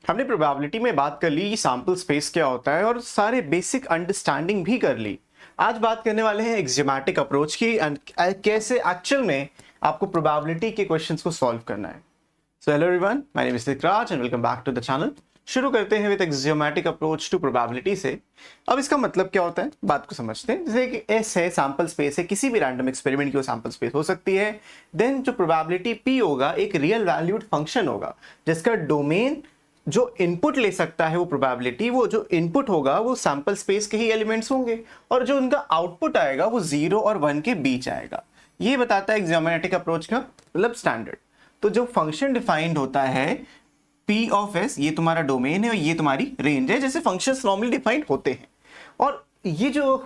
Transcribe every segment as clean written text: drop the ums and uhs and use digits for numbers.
हमने प्रोबेबिलिटी में बात कर ली सैंपल स्पेस क्या होता है और सारे बेसिक अंडरस्टैंडिंग भी कर ली। आज बात करने वाले हैं एक्सियोमेटिक अप्रोच की एंड कैसे एक्चुअल में आपको प्रोबेबिलिटी के क्वेश्चंस को सॉल्व करना है। So hello everyone, my name is Raj and welcome back to the channel. शुरू करते हैं with axiomatic approach to probability से। अब इसका मतलब क्या होता है, बात को समझते हैं। जैसे कि एस है, सैंपल स्पेस है, किसी भी रैंडम एक्सपेरिमेंट की वो सैंपल स्पेस हो सकती है। देन जो प्रोबेबिलिटी पी होगा एक रियल वैल्यूड फंक्शन होगा जिसका डोमेन जो इनपुट ले सकता है वो प्रोबेबिलिटी, वो जो इनपुट होगा वो सैंपल स्पेस के ही एलिमेंट्स होंगे और जो उनका आउटपुट आएगा वो 0 और 1 के बीच आएगा। ये बताता है एक्सियोमेटिक अप्रोच का मतलब स्टैंडर्ड। तो जो फंक्शन डिफाइंड होता है पी ऑफ एस, ये तुम्हारा डोमेन है और ये तुम्हारी रेंज है, जैसे फंक्शंस नॉर्मली डिफाइंड होते हैं। और ये जो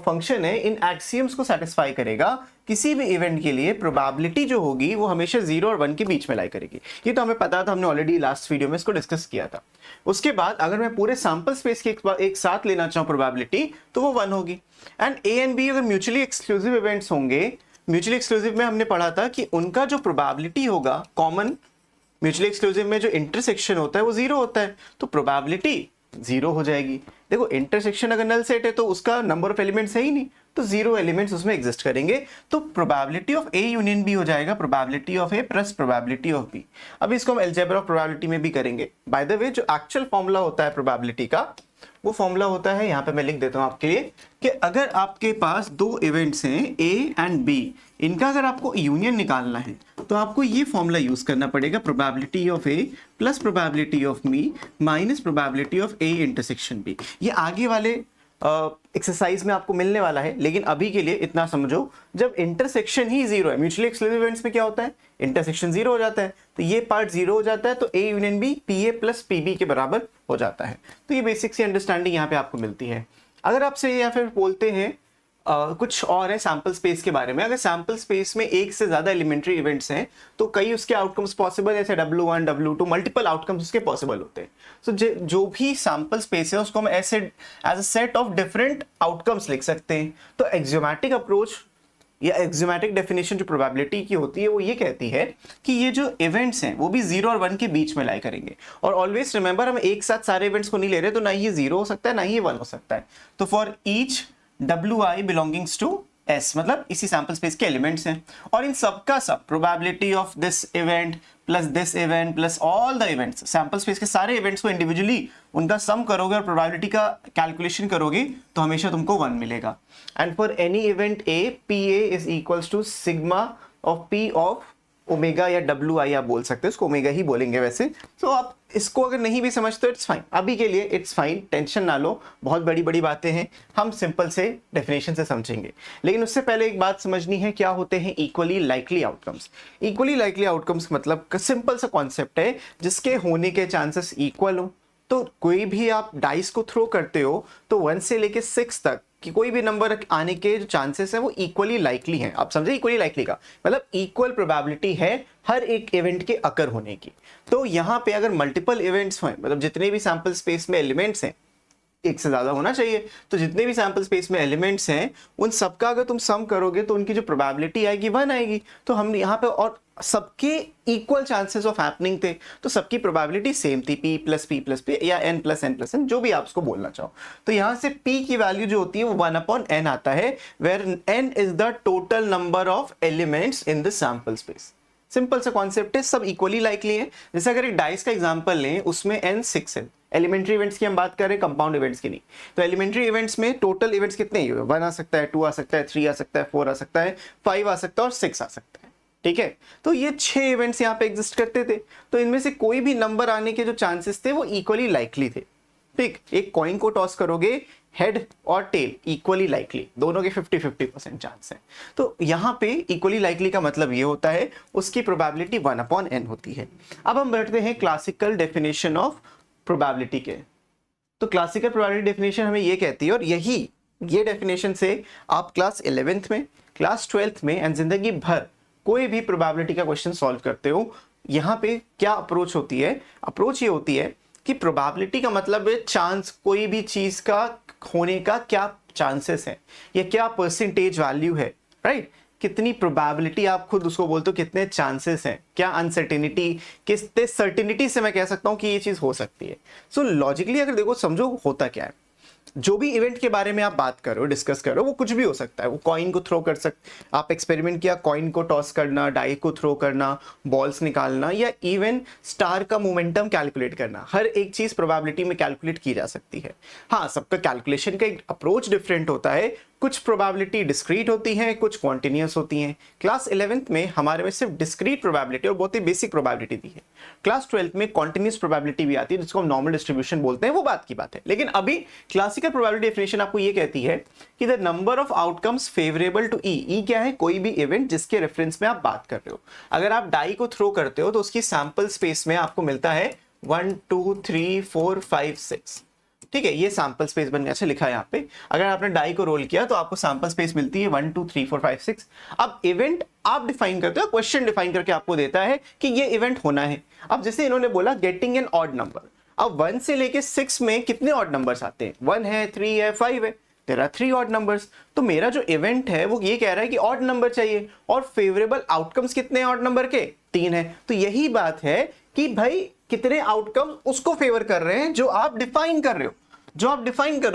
फंक्शन है इन एक्सियम्स को सेटिस्फाई करेगा। किसी भी इवेंट के लिए प्रोबेबिलिटी जो होगी वो हमेशा 0 और 1 के बीच में लाई करेगी। ये तो हमें पता था, हमने ऑलरेडी लास्ट वीडियो में इसको डिस्कस किया था। उसके बाद अगर मैं पूरे सैंपल स्पेस के एक साथ लेना चाहूँ प्रोबेबिलिटी तो वो 1 होगी। एंड ए एंड बी अगर म्यूचुअली एक्सक्लूसिव इवेंट्स होंगे, म्यूचुअली एक्सक्लूसिव में हमने पढ़ा था कि उनका जो प्रोबेबिलिटी होगा कॉमन, म्यूचुअली एक्सक्लूसिव में जो इंटरसेक्शन होता है वो 0 होता है, तो प्रोबेबिलिटी 0 हो जाएगी। देखो इंटरसेक्शन अगर नल सेट है तो उसका नंबर ऑफ एलिमेंट्स है ही नहीं, तो 0 एलिमेंट्स उसमें एग्जिस्ट करेंगे। तो probability of A union B हो जाएगा probability of A plus probability of B. अब इसको हम अलजेब्रा ऑफ प्रोबेबिलिटी में भी करेंगे। बाय द वे जो एक्चुअल फॉर्मूला होता है प्रोबेबिलिटी का, वो फॉर्मूला होता है, यहाँ पे मैं लिख देता हूँ आपके लिए, कि अगर आपके पास दो इवेंट्स हैं ए एंड बी, इनका अगर आपको यूनियन निकालना है तो आपको ये फॉर्मूला यूज करना पड़ेगा, probability of A plus probability of B minus probability of A intersection B. ये आगे वाले एक्सरसाइज में आपको मिलने वाला है, लेकिन अभी के लिए इतना समझो, जब इंटरसेक्शन ही 0 है, म्यूचुअली एक्सक्लूसिव इवेंट्स में क्या होता है, इंटरसेक्शन 0 हो जाता है, तो ये पार्ट 0 हो जाता है, तो A union B P A plus P B के बराबर हो जाता है। तो ये बेसिक सी अंडरस्टैंडिंग यहाँ पे आपको मिलती है। अगर आपसे या फिर बोलते हैं कुछ और है सैंपल स्पेस के बारे में, अगर सैंपल स्पेस में एक से ज्यादा एलिमेंट्री इवेंट्स हैं तो कई उसके आउटकम्स पॉसिबल है, जैसे W1 W2 मल्टीपल आउटकम्स उसके पॉसिबल होते हैं। सो जो भी सैंपल स्पेस है उसको हम ऐसे as a set of different outcomes लिख सकते हैं। तो एक्सियोमेटिक अप्रोच या एक्सियोमेटिक डेफिनेशन जो प्रोबेबिलिटी की होती है वो ये कहती है कि ये जो इवेंट्स हैं वो भी 0 और 1 के बीच में लाई करेंगे। और ऑलवेज रिमेंबर, हम एक साथ सारे इवेंट्स को नहीं ले रहे, तो ना ही ये 0 हो सकता है ना ही ये 1 हो सकता है। तो for each wi belongings to S, मतलब इसी सैंपल स्पेस के एलिमेंट्स हैं और इन सबका सब probability of this event plus all the events, sample space के सारे इवेंट्स को इंडिविजुअली उनका सम करोगे और प्रोबेबिलिटी का कैलकुलेशन करोगे तो हमेशा तुमको 1 मिलेगा। And for any event A, PA is equals to sigma of P of omega या WI आप बोल सकते हैं, उसको ओमेगा ही बोलेंगे वैसे। तो आप इसको अगर नहीं भी समझते इट्स फाइन, अभी के लिए इट्स फाइन, टेंशन ना लो, बहुत बड़ी बड़ी बातें हैं, हम सिंपल से डेफिनेशन से समझेंगे। लेकिन उससे पहले एक बात समझनी है, क्या होते हैं equally likely outcomes. Equally likely outcomes मतलब सिंपल सा कॉन्सेप्ट है जिसके होने के चांसेस इक्वल हो। तो कोई भी आप डाइस को थ्रो करते हो तो 1 से लेके 6 तक कि कोई भी नंबर आने के जो चांसेस है वो इक्वली लाइकली हैं। आप समझे, इक्वली लाइकली का मतलब इक्वल प्रोबेबिलिटी है हर एक इवेंट के अकर होने की। तो यहाँ पे अगर मल्टीपल इवेंट्स हैं, मतलब जितने भी सैंपल स्पेस में एलिमेंट्स हैं, एक से ज्यादा होना चाहिए, तो जितने भी सैंपल स्पेस में एलिमेंट्स हैं उन सबका अगर तुम सम करोगे तो उनकी जो प्रोबेबिलिटी आएगी 1 आएगी। तो हम यहाँ पे और सबके इक्वल चांसेस ऑफ हैपनिंग थे, तो सबकी प्रोबेबिलिटी सेम थी, p प्लस p या n प्लस n, जो भी आप उसको बोलना चाहो। तो यहाँ से p की वैल्यू जो होती है वो 1/n आता है, where n is the total number of elements in the sample space. Simple सा कॉन्सेप्ट है, सब इक्वली लाइकली है। जैसे अगर एक डाइस का एग्जांपल लें, उसमें n 6 है। एलिमेंट्री इवेंट्स की हम बात कर रहे हैं, कंपाउंड इवेंट्स की नहीं। तो एलिमेंट्री इवेंट्स में टोटल इवेंट्स कितने ही 1 आ सकता है, 2 आ सकता है, 3 आ सकता है, 4 आ सकता है, 5 आ सकता है और 6 आ सकता है। ठीक है, तो ये 6 इवेंट्स यहाँ पे एग्जिस्ट करते थे, तो इनमें से कोई भी नंबर आने के जो चांसेस थे वो इक्वली लाइकली थे। ठीक, एक कॉइन को टॉस करोगे, हेड और टेल इक्वली लाइकली, दोनों के 50-50% चांस है। तो यहाँ पे इक्वली लाइकली का मतलब ये होता है उसकी प्रोबेबिलिटी 1/n होती है। अब हम बढ़ते हैं क्लासिकल डेफिनेशन ऑफ प्रोबेबिलिटी के। तो क्लासिकल प्रोबेबिलिटी डेफिनेशन हमें ये कहती है, और ये डेफिनेशन से आप क्लास 11th में, क्लास 12th में एंड जिंदगी भर कोई भी प्रोबेबिलिटी का क्वेश्चन सॉल्व करते हो। यहाँ पे क्या अप्रोच होती है, अप्रोच ये होती है कि प्रोबेबिलिटी का मतलब है चांस, कोई भी चीज का होने का क्या चांसेस है या क्या परसेंटेज वैल्यू है, राइट। कितनी प्रोबेबिलिटी, आप खुद उसको बोलते हो कितने चांसेस हैं, क्या अनसर्टेनिटी, कितने सर्टेनिटी से मैं कह सकता हूं कि ये चीज हो सकती है। सो लॉजिकली अगर देखो समझो होता क्या है, जो भी इवेंट के बारे में आप बात कर रहे हो, डिस्कस कर रहे हो, वो कुछ भी हो सकता है। वो कॉइन को थ्रो कर आप एक्सपेरिमेंट किया, कॉइन को टॉस करना, डाई को थ्रो करना, बॉल्स निकालना, या इवन स्टार का मोमेंटम कैलकुलेट करना, हर एक चीज प्रोबेबिलिटी में कैलकुलेट की जा सकती है। हाँ, सबका कैलकुलेशन का एक अप्रोच डिफरेंट होता है, कुछ प्रोबेबिलिटी डिस्क्रीट होती हैं, कुछ कॉन्टिन्यूस होती हैं। क्लास 11th में हमारे में सिर्फ डिस्क्रीट प्रोबेबिलिटी और बहुत ही बेसिक प्रोबेबिलिटी दी है। क्लास 12th में कॉन्टिन्यूस प्रोबेबिलिटी भी आती है, जिसको हम नॉर्मल डिस्ट्रीब्यूशन बोलते हैं, वो बात की बात है। लेकिन अभी क्लासिकल प्रोबेबिलिटी डेफिनेशन आपको ये कहती है कि the number of outcomes favourable to E क्या है, कोई भी इवेंट जिसके रेफरेंस में आप बात कर रहे हो। अगर आप डाई को थ्रो करते हो तो उसकी सैंपल स्पेस में आपको मिलता है 1 2 3 4 5 6, ठीक है, ये सैंपल स्पेस बन गया। अच्छा लिखा है यहाँ पे, अगर आपने डाई को रोल किया तो आपको सैंपल स्पेस मिलती है 1 2 3 4 5 6। अब इवेंट आप डिफाइन करते हो, क्वेश्चन डिफाइन करके आपको देता है कि ये इवेंट होना है। अब जैसे इन्होंने बोला गेटिंग एन ऑड नंबर, अब 1 से लेके 6 में कितने ऑड नंबर्स आते हैं, 1 है, 3 है, 5 है, देयर आर 3 ऑड नंबर्स। तो मेरा जो इवेंट है वो ये कह रहा है कि ऑड नंबर चाहिए, और फेवरेबल आउटकम्स कितने ऑड नंबर के, 3 है। तो यही बात है कि भाई कितने आउटकम उसको फेवर कर रहे हैं जो आप डिफाइन कर रहे हो,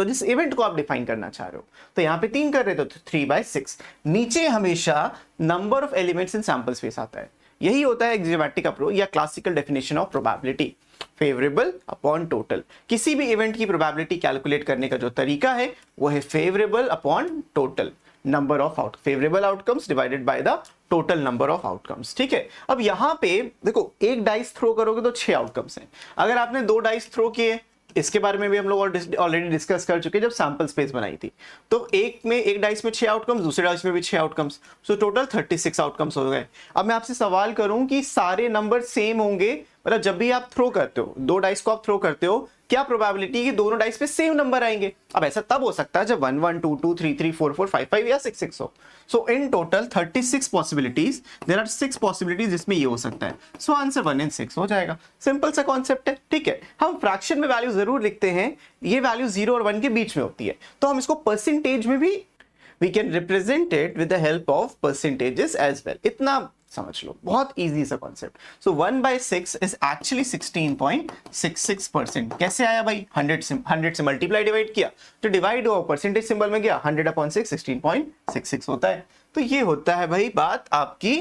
जिस इवेंट को आप डिफाइन करना चाह रहे हो। तो यहां पे 3 कर रहे हो तो 3/6। नीचे हमेशा number of elements in sample space आता है। यही होता है एक्सियोमैटिक अप्रोच या classical definition of probability, favourable upon total. किसी भी इवेंट की प्रोबेबिलिटी कैलकुलेट करने का जो तरीका है वो है favourable upon total number of favourable outcomes divided by the total number of outcomes, ठीक है। अब यहां पे देखो, एक डाइस थ्रो करोगे तो 6 आउटकम्स हैं। अगर आपने 2 डाइस थ्रो किए, इसके बारे में भी हम लोग ऑलरेडी डिस्कस कर चुके हैं जब सैंपल स्पेस बनाई थी, तो एक डाइस में 6 आउटकम्स, दूसरे डाइस में भी 6 आउटकम्स, सो टोटल 36 आउटकम्स हो गए। अब मैं आपसे सवाल करूं कि सारे नंबर सेम होंगे, मतलब जब भी आप थ्रो करते हो, 2 डाइस को आप थ्रो करते हो, क्या प्रोबेबिलिटी कि दोनों डाइस पे सेम नंबर आएंगे? अब ऐसा तब हो सकता है जब 1 1 2 2 3 3 4 4 5 5 या 6 6 हो। So in total 36 possibilities, there are 6 possibilities जिसमें ये हो सकता है। सो आंसर 1 and 6 हो जाएगा। सिंपल सा कॉन्सेप्ट है, ठीक है। हम फ्रैक्शन में वैल्यू जरूर लिखते हैं, ये वैल्यू 0 और 1 के बीच में होती है, तो हम इसको परसेंटेज में भी we can represent it with the help of percentages as well। इतना समझ लो, बहुत इजी सा कॉन्सेप्ट। So 1/6 is actually 16.66%। कैसे आया भाई? 100 से मल्टीप्लाई डिवाइड किया तो डिवाइड हुआ, परसेंटेज सिंबल में गया, 100/6 16.66 होता है। तो ये होता है भाई बात आपकी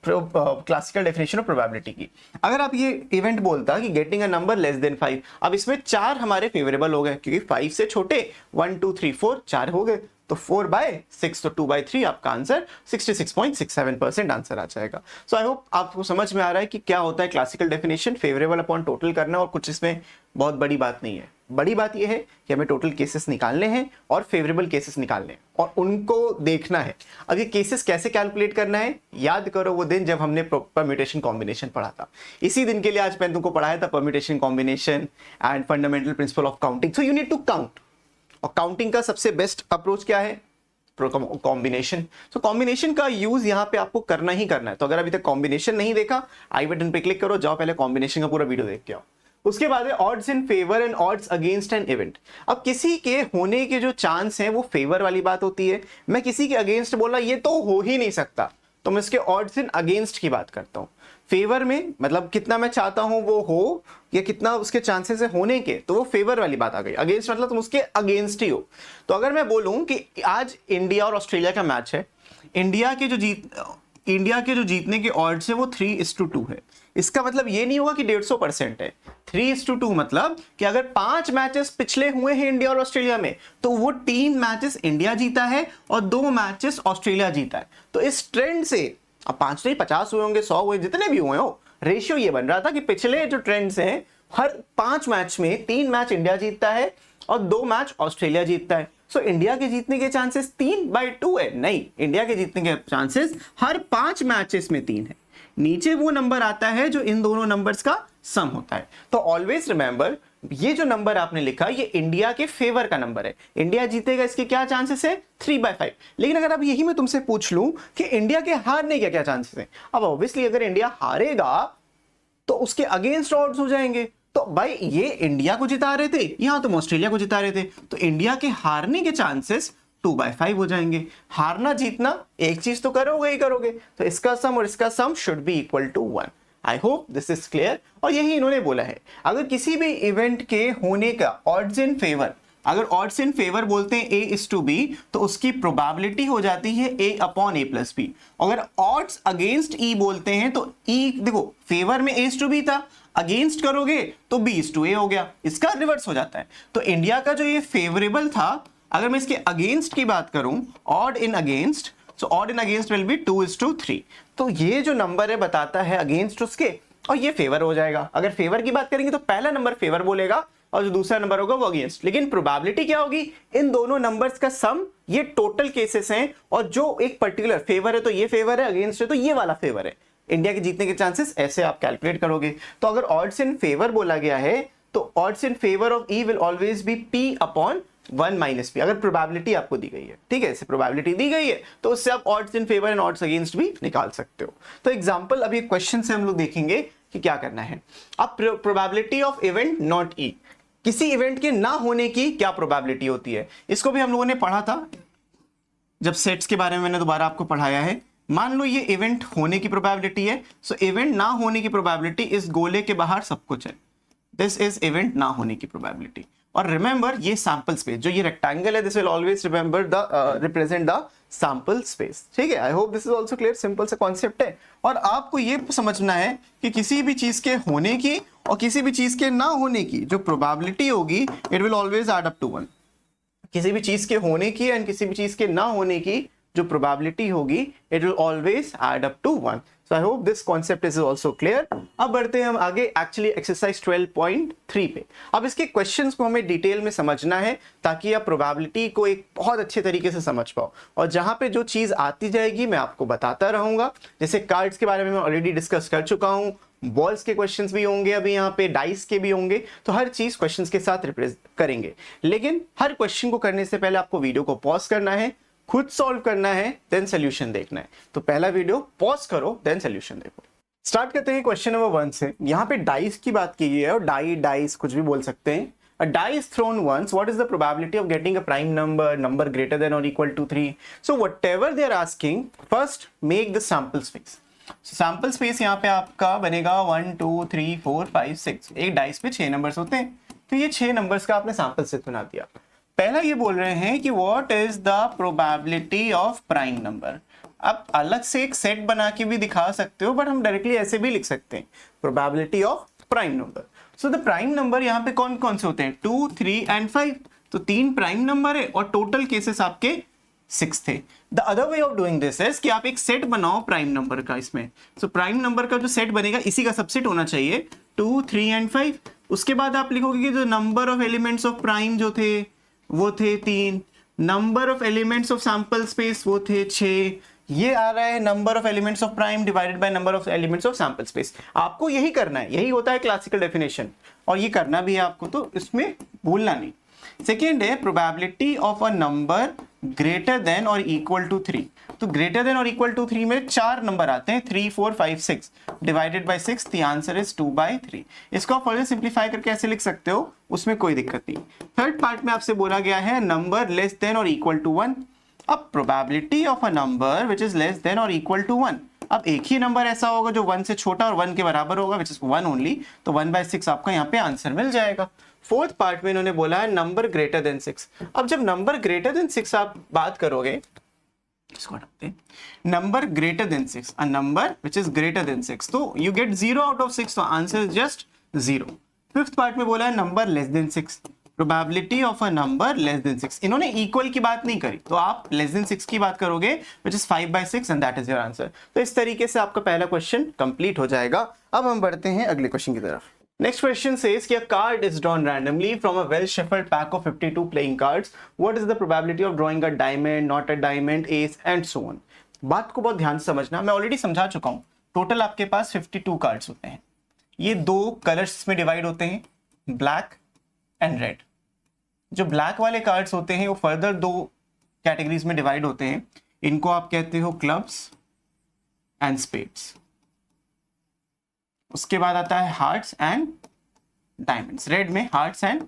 क्लासिकल डेफिनेशन ऑफ प्रोबेबिलिटी की। अगर आप ये इवेंट बोलता कि getting a number less than 5, अब इसमें 4 हमारे फेवरेबल हो गए क्योंकि 5 से छोटे 1 2 3 4 4 हो गए, तो 4/6 तो 2/3 आपका आंसर 66.67% आंसर आ जाएगा। सो आई होप आपको समझ में आ रहा है कि क्या होता है classical definition, favourable upon total करना, और कुछ इसमें बहुत बड़ी बात नहीं है। बड़ी बात यह है कि हमें टोटल केसेस निकालने हैं और फेवरेबल केसेस निकालने हैं और उनको देखना है। अब ये केसेस कैसे कैलकुलेट करना है, याद करो वो दिन जब हमने परम्यूटेशन कॉम्बिनेशन पढ़ा था। इसी दिन के लिए आज मैंने तुमको पढ़ाया था permutation combination and fundamental principle of counting. So you need to count, और काउंटिंग का सबसे बेस्ट अप्रोच क्या है? कॉम्बिनेशन। सो कॉम्बिनेशन का यूज यहां पे आपको करना ही करना है। तो अगर अभी तक कॉम्बिनेशन नहीं देखा, आई बटन पे क्लिक करो, जाओ पहले कॉम्बिनेशन का पूरा वीडियो देख के आओ। उसके बाद है odds in favour and odds against an event. अब किसी के होने के जो चांस हैं वो फेवर वाली बात होती है, मैं किसी के अगेंस्ट बोला ये तो हो ही नहीं सकता, तो मैं इसके ऑड्स इन अगेंस्ट की बात करता हूं। फेवर में मतलब कितना मैं चाहता हूं वो हो या कितना उसके चांसेस है होने के, तो वो फेवर वाली बात आ गई। अगेंस्ट मतलब तुम उसके अगेंस्ट ही हो। तो अगर मैं बोलूं कि आज इंडिया और ऑस्ट्रेलिया का मैच है, इंडिया के जो जीतने के ऑड्स है वो 3:2 है, इसका मतलब ये नहीं होगा कि 150% है। 3:2 मतलब कि अगर 5 मैचेस पिछले हुए हैं इंडिया और ऑस्ट्रेलिया में, तो वो 3 मैचेस इंडिया जीता है और 2 मैचेस ऑस्ट्रेलिया जीता है। तो इस ट्रेंड से, अब 5 नहीं 50 हुए होंगे, 100 हुए, जितने भी हुए हो, रेशियो ये बन रहा था कि पिछले जो ट्रेंड्स हैं, हर 5 मैच में 3 मैच इंडिया जीतता है और 2 मैच ऑस्ट्रेलिया जीतता है। सो इंडिया के जीतने के चांसेस 3/2 है? नहीं, इंडिया के जीतने के चांसेस हर 5 मैचेस में 3 है। नीचे वो नंबर आता है जो इन दोनों नंबर्स का सम होता है। तो ऑलवेज रिमेंबर, ये जो नंबर आपने लिखा ये इंडिया के फेवर का नंबर है, इंडिया जीतेगा, इसके क्या चांसेस है? 3/5। लेकिन अगर अब यही मैं तुमसे पूछ लूं कि इंडिया के हारने के क्या चांसेस है, अब ऑब्वियसली अगर इंडिया हारेगा तो उसके अगेंस्ट ऑड्स हो जाएंगे। तो भाई ये इंडिया को जिता रहे थे, यहां तुम ऑस्ट्रेलिया को जिता रहे थे, तो इंडिया के हारने के चांसेस 2/5 हो जाएंगे। हारना जीतना एक चीज तो करोगे ही करोगे, तो इसका सम और इसका sum should be equal to 1। I hope this is clear. और यही इन्होंने बोला है, अगर किसी भी इवेंट के होने का ऑड्स इन फेवर, अगर ऑड्स इन फेवर बोलते हैं A/B, तो उसकी प्रोबेबिलिटी हो जाती है A/A+B। अगर ऑड्स अगेंस्ट E बोलते हैं तो E, देखो फेवर में A/B था, अगेंस्ट करोगे तो B/A हो गया, इसका रिवर्स हो जाता है। तो इंडिया का जो ये फेवरेबल था, अगर मैं इसके अगेंस्ट की बात करूं, odd in against, so odd in against will be 2:3। तो ये जो नंबर है बताता है अगेंस्ट उसके, और ये फेवर हो जाएगा। अगर फेवर की बात करेंगे तो पहला नंबर फेवर बोलेगा और जो दूसरा नंबर होगा वो अगेंस्ट। लेकिन प्रोबेबिलिटी क्या होगी, इन दोनों नंबर्स का सम, ये टोटल केसेस हैं, और जो एक पर्टिकुलर फेवर है तो ये फेवर है, अगेंस्ट है तो ये वाला फेवर है। इंडिया के जीतने के चांसेस ऐसे आप कैलकुलेट करोगे। तो अगर ऑड्स इन फेवर बोला गया है तो odds in favour of E will always be P/1 - P, अगर प्रोबेबिलिटी आपको दी गई है, ठीक है, ऐसे प्रोबेबिलिटी दी गई है तो उससे आप odds in favour and odds against भी निकाल सकते हो। तो एग्जांपल अभी क्वेश्चन से हम लोग देखेंगे कि क्या करना है। अब प्रोबेबिलिटी ऑफ इवेंट नॉट ई, किसी इवेंट के ना होने की क्या प्रोबेबिलिटी होती है, इसको भी हम लोगों ने पढ़ा था जब सेट्स के बारे में मैंने दोबारा आपको पढ़ाया है। मान लो ये इवेंट होने की प्रोबेबिलिटी है, सो इवेंट ना होने की प्रोबेबिलिटी इस गोले के बाहर सब कुछ है, दिस इज इवेंट ना होने की प्रोबेबिलिटी। और रिमेंबर ये सैंपल स्पेस, जो ये रेक्टेंगल है, this will always remember the represent the sample space, ठीक है। आई hope this is also clear, simple सा कॉन्सेप्ट है। और आपको ये समझना है कि किसी भी चीज के होने की और किसी भी चीज के ना होने की जो प्रोबेबिलिटी होगी, it will always add up to 1। किसी भी चीज के होने की एंड किसी भी चीज के ना होने की जो प्रोबेबिलिटी होगी, it will always add up to 1। So I hope this concept is also clear. अब बढ़ते हैं हम आगे एक्चुअली एक्सरसाइज 12.3 पे। अब इसके क्वेश्चंस को हमें डिटेल में समझना है ताकि आप प्रोबेबिलिटी को एक बहुत अच्छे तरीके से समझ पाओ, और जहां पे जो चीज आती जाएगी मैं आपको बताता रहूंगा। जैसे कार्ड्स के बारे में मैं ऑलरेडी डिस्कस कर चुका हूं, बॉल्स के क्वेश्चंस भी होंगे, अभी यहाँ पे डाइस के भी होंगे, तो हर चीज क्वेश्चंस के साथ रिप्रेजेंट करेंगे। लेकिन हर क्वेश्चन को करने से पहले आपको वीडियो को पॉज करना है, खुद सॉल्व करना है, देन सोल्यूशन देखना है। तो पहला वीडियो पॉज करो, देन सोल्यूशन देखो। स्टार्ट करते हैं क्वेश्चन नंबर 1 से। यहाँ पे डाइस की बात की है, और डाइस कुछ भी बोल सकते हैं। A die is thrown once. What is the probability of getting a prime number greater than or equal to 3? So whatever they are asking, first make the sample space. So sample space यहाँ पे आपका बनेगा 1 2 3 4 5 6। एक dice पे 6 numbers होते हैं, तो ये 6 नंबर्स का आपने सैंपल सेट बना दिया। पहला ये बोल रहे हैं कि what is the probability of prime number. आप अलग से एक सेट बना के भी दिखा सकते हो, बट हम डायरेक्टली ऐसे भी लिख सकते हैं, probability of prime number. So the prime number यहाँ पे कौन कौन से होते हैं, 2 3 एंड 5। तो 3 प्राइम नंबर है और टोटल केसेस आपके 6 थे। The other way of doing this is कि आप एक सेट बनाओ प्राइम नंबर का इसमें। सो प्राइम नंबर का जो सेट बनेगा इसी का सबसेट होना चाहिए 2 3 एंड 5। उसके बाद आप लिखोगे कि जो number of elements of prime जो थे वो थे 3, number of elements of sample space वो थे 6। ये आ रहा है number of elements of prime divided by number of elements of sample space. आपको यही करना है, यही होता है क्लासिकल डेफिनेशन, और ये करना भी है आपको, तो इसमें भूलना नहीं। सेकेंड है probability of a number greater than और इक्वल टू 3। तो ग्रेटर देन और इक्वल टू 3 में 4 नंबर आते हैं, 3 4 5 6 divided by 6, the answer is 2/3। इसको आप फर्दर सिंप्लीफाई करके ऐसे लिख सकते हो, उसमें कोई दिक्कत नहीं। थर्ड पार्ट में आपसे बोला गया है नंबर लेस देन और इक्वल टू 1। अब probability of a number which is less than और इक्वल टू 1। अब एक ही नंबर ऐसा होगा जो 1 से छोटा और 1 के बराबर होगा, विच इज 1 ओनली, तो 1/6 आपका यहाँ पे आंसर मिल जाएगा। फोर्थ पार्ट में इन्होंने बोला है नंबर ग्रेटर देन 6। अब जब नंबर ग्रेटर देन 6 आप बात करोगे, इसको हटाते हैं, number greater than 6, a number which is greater than 6, तो यू गेट 0 आउट ऑफ 6, तो answer is just 0। Fifth part में बोला है number less than 6, probability of a number less than 6। इन्होंने इक्वल की बात नहीं करी, तो आप लेस देन 6 की बात करोगे which is 5/6 and that is your answer. तो इस तरीके से आपका पहला क्वेश्चन कंप्लीट हो जाएगा। अब हम बढ़ते हैं अगले क्वेश्चन की तरफ। Next question says कि a card is drawn randomly from a well shuffled pack of 52 playing cards. What is the probability of drawing a diamond, not a diamond, ace and so on? बात को बहुत ध्यान से समझना, मैं already समझा चुका हूं। टोटल आपके पास 52 कार्ड्स होते हैं, ये 2 कलर्स में डिवाइड होते हैं, ब्लैक एंड रेड। जो ब्लैक वाले कार्ड्स होते हैं वो फर्दर 2 कैटेगरीज में डिवाइड होते हैं, इनको आप कहते हो क्लब्स एंड स्पेड्स। उसके बाद आता है हार्ट्स एंड डायमंड्स। रेड में हार्ट्स एंड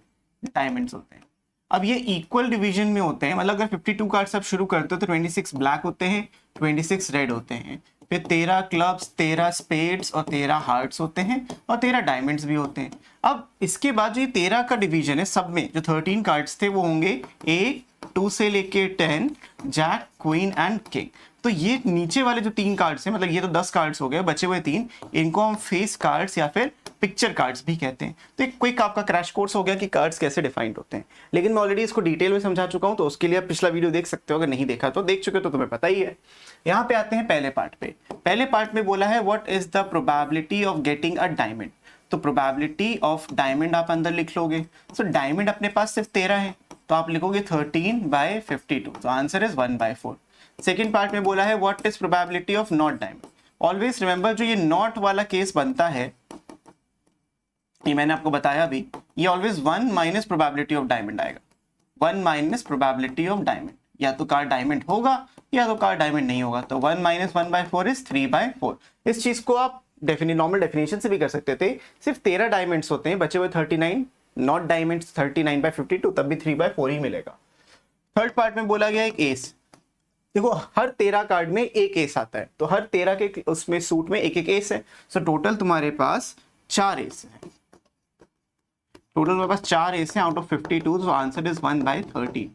डायमंड्स होते हैं। अब ये इक्वल डिवीजन में होते हैं, मतलब अगर 52 कार्ड्स आप शुरू करते हो तो 26 ब्लैक होते हैं, 26 रेड होते हैं, फिर 13 क्लब्स, 13 स्पेड्स और 13 हार्ट्स होते हैं और 13 डायमंड्स भी होते हैं। अब इसके बाद जो ये 13 का डिवीजन है, सब में जो 13 कार्ड्स थे वो होंगे 1 2 से लेके 10, जैक, क्वीन एंड किंग। तो ये नीचे वाले जो 3 कार्ड्स हैं, मतलब ये तो 10 कार्ड्स हो गए, बचे हुए 3, इनको हम फेस कार्ड्स या फिर पिक्चर कार्ड्स भी कहते हैं। तो एक क्विक आपका क्रैश कोर्स हो गया कि कार्ड्स कैसे डिफाइंड होते हैं, लेकिन मैं ऑलरेडी इसको डिटेल में समझा चुका हूं, तो उसके लिए आप पिछला वीडियो देख सकते हो, अगर नहीं देखा तो। देख चुके तो तुम्हें पता ही है। यहाँ पे आते हैं पहले पार्ट पे। पहले पार्ट में बोला है what is the probability of getting a diamond. तो प्रोबेबिलिटी ऑफ डायमंड आप अंदर लिख लोगे। सो डायमंड अपने पास सिर्फ 13 है, तो आप लिखोगे 13/52, तो आंसर इज 1/4। सेकेंड पार्ट में बोला है what is probability of not diamond. Always remember, जो ये नॉट वाला केस बनता है, ये मैंने आपको बताया अभी, ये always 1 minus probability of diamond आएगा। 1 माइनस प्रोबेबिलिटी ऑफ डायमंड, या तो कार्ड डायमंड होगा या तो कार्ड डायमंड नहीं होगा। तो 1 माइनस 1/4 इज 3/4। इस चीज को आप नॉर्मल डेफिनेशन से भी कर सकते थे। सिर्फ 13 डायमंड्स होते हैं, बचे हुए 39 नॉट डायमंड्स, 39/52, तब भी 3/4 ही मिलेगा। थर्ड पार्ट में बोला गया एक एस। देखो हर 13 कार्ड में एक एस आता है, तो हर 13 के उसमें सूट में एक एक एस है। सो टोटल तुम्हारे पास 4 एस है। टोटल मेरे पास 4 एस है आउट ऑफ 52, तो आंसर इज 1/30।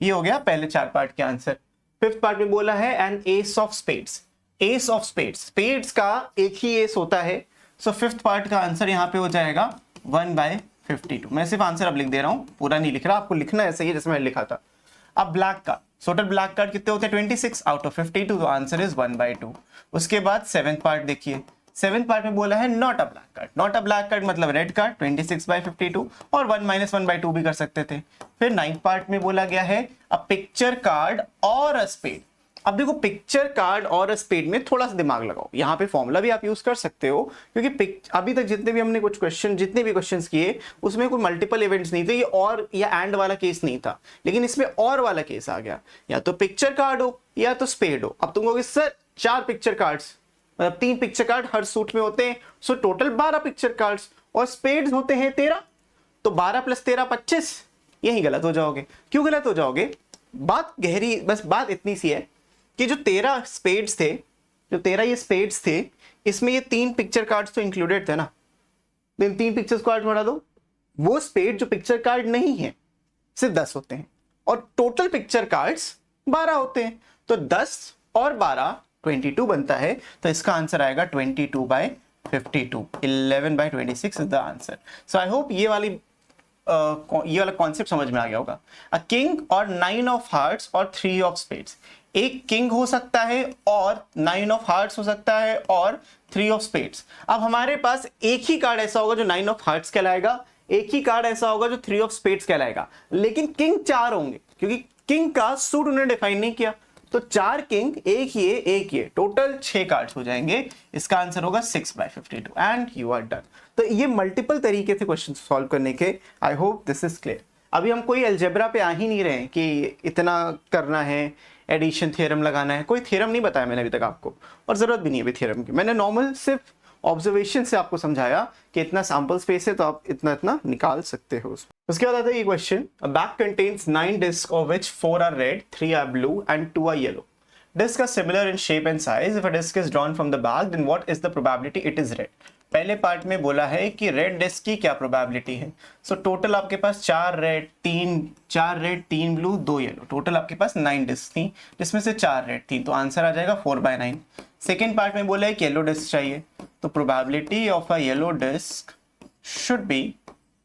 ये हो गया पहले 4 पार्ट के आंसर। फिफ्थ पार्ट में बोला है an ace of spades. Ace of spades, spades का एक ही एस होता है। सो फिफ्थ पार्ट का आंसर यहाँ पे हो जाएगा 1/52। मैं सिर्फ आंसर अब लिख दे रहा हूँ, पूरा नहीं लिख रहा, आपको लिखना ऐसे ही जैसे मैंने लिखा था। अब ब्लैक का टोटल ब्लैक कार्ड कितने होते हैं 26 आउट ऑफ 52, तो आंसर इज 1/2। उसके बाद सेवेंथ पार्ट देखिए। सेवेंथ पार्ट में बोला है not a black card. Not a black card मतलब रेड कार्ड 26/52, और 1 माइनस 1/2 भी कर सकते थे। फिर नाइन्थ पार्ट में बोला गया है अ पिक्चर कार्ड और अ स्पेड। अब देखो पिक्चर कार्ड और अ स्पेड में थोड़ा सा दिमाग लगाओ, यहाँ पे फॉर्मूला भी आप यूज कर सकते हो, क्योंकि अभी तक जितने भी हमने जितने भी क्वेश्चंस किए उसमें कोई मल्टीपल इवेंट्स नहीं थे, ये और या एंड वाला केस नहीं था, लेकिन इसमें और वाला केस आ गया। या तो पिक्चर कार्ड हो या तो स्पेड हो। अब तुम कहोगे सर 4 पिक्चर कार्ड्स, मतलब 3 पिक्चर कार्ड हर सूट में होते हैं, सो टोटल 12 पिक्चर कार्ड्स, और स्पेड्स होते हैं 13, तो 12 + 13 25। यही गलत हो जाओगे। क्यों गलत हो जाओगे? बात गहरी, बस बात इतनी सी है कि जो 13 स्पेड्स थे, जो 13 ये स्पेड्स थे, इसमें ये 3 पिक्चर कार्ड्स तो इंक्लूडेड थे ना, तो इन 3 पिक्चर कार्ड हटा दो। वो स्पेड जो पिक्चर कार्ड नहीं है सिर्फ 10 होते हैं, और टोटल पिक्चर कार्ड्स 12 होते हैं, तो 10 और 12 22 बनता है। तो इसका आंसर आएगा 22/52। 11/26 is the answer. So I hope ये वाला कॉन्सेप्ट समझ में आ गया होगा। अ किंग और 9 ऑफ हार्ट्स और 3 ऑफ स्पेड्स। एक किंग हो सकता है और 9 ऑफ हार्ट्स हो सकता है और 3 ऑफ स्पेड्स। अब हमारे पास एक ही कार्ड ऐसा होगा जो 9 ऑफ हार्ट्स कहलाएगा, एक ही कार्ड ऐसा होगा जो 3 ऑफ स्पेड्स कहलाएगा, लेकिन किंग 4 होंगे, क्योंकि किंग का सूट उन्होंने डिफाइन नहीं किया। तो 4 किंग, एक ये, टोटल 6 कार्ड्स हो जाएंगे। इसका आंसर होगा 6/52 एंड यू आर डन। तो ये मल्टीपल तरीके थे क्वेश्चन सॉल्व करने के। आई होप दिस इज क्लियर। अभी हम कोई अलजेब्रा पे आ ही नहीं रहे हैं कि इतना करना है, एडिशन थ्योरम लगाना है, कोई थ्योरम नहीं बताया मैंने अभी तक आपको, और जरूरत भी नहीं है अभी थ्योरम की। मैंने नॉर्मल सिर्फ ऑब्जर्वेशन से आपको समझाया कि इतना सैंपल स्पेस है तो आप इतना इतना निकाल सकते हो। उसके बाद आता है ये question, a bag contains 9 discs of which 4 are red, 3 are blue and 2 are yellow. Discs are similar in shape and size. If a disc is drawn from the bag, then what is the probability it is red? पहले part में बोला है कि red disk की क्या probability है। So total आपके पास 4 red 3 blue 2 yellow, total आपके पास 9 डिस्क थी, जिसमें से 4 रेड थी, तो आंसर आ जाएगा 4/9। सेकेंड पार्ट में बोला है कि येलो डिस्क चाहिए, तो probability of a yellow disc should be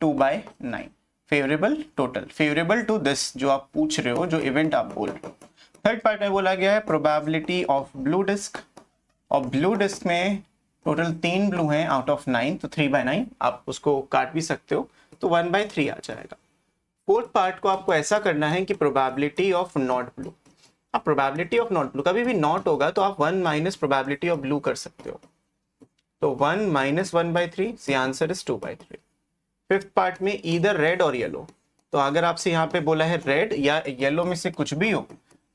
2/9। Favourable total, favourable to this जो आप पूछ रहे हो, जो इवेंट आप बोल रहे हो। थर्ड पार्ट में बोला गया है प्रोबेबिलिटी ऑफ ब्लू डिस्क, और ब्लू डिस्क में टोटल 3 ब्लू हैं आउट ऑफ 9, तो 3/9, आप उसको काट भी सकते हो, तो 1/3 आ जाएगा। फोर्थ पार्ट को आपको ऐसा करना है कि प्रोबेबिलिटी ऑफ नॉट ब्लू। अब प्रोबेबिलिटी ऑफ नॉट ब्लू, कभी भी नॉट होगा तो आप 1 माइनस प्रोबेबिलिटी ऑफ ब्लू कर सकते हो, तो 1 minus 1/3, answer is 2/3। Fifth part में ईदर रेड और येलो, तो अगर आपसे यहाँ पे बोला है रेड या येलो में से कुछ भी हो,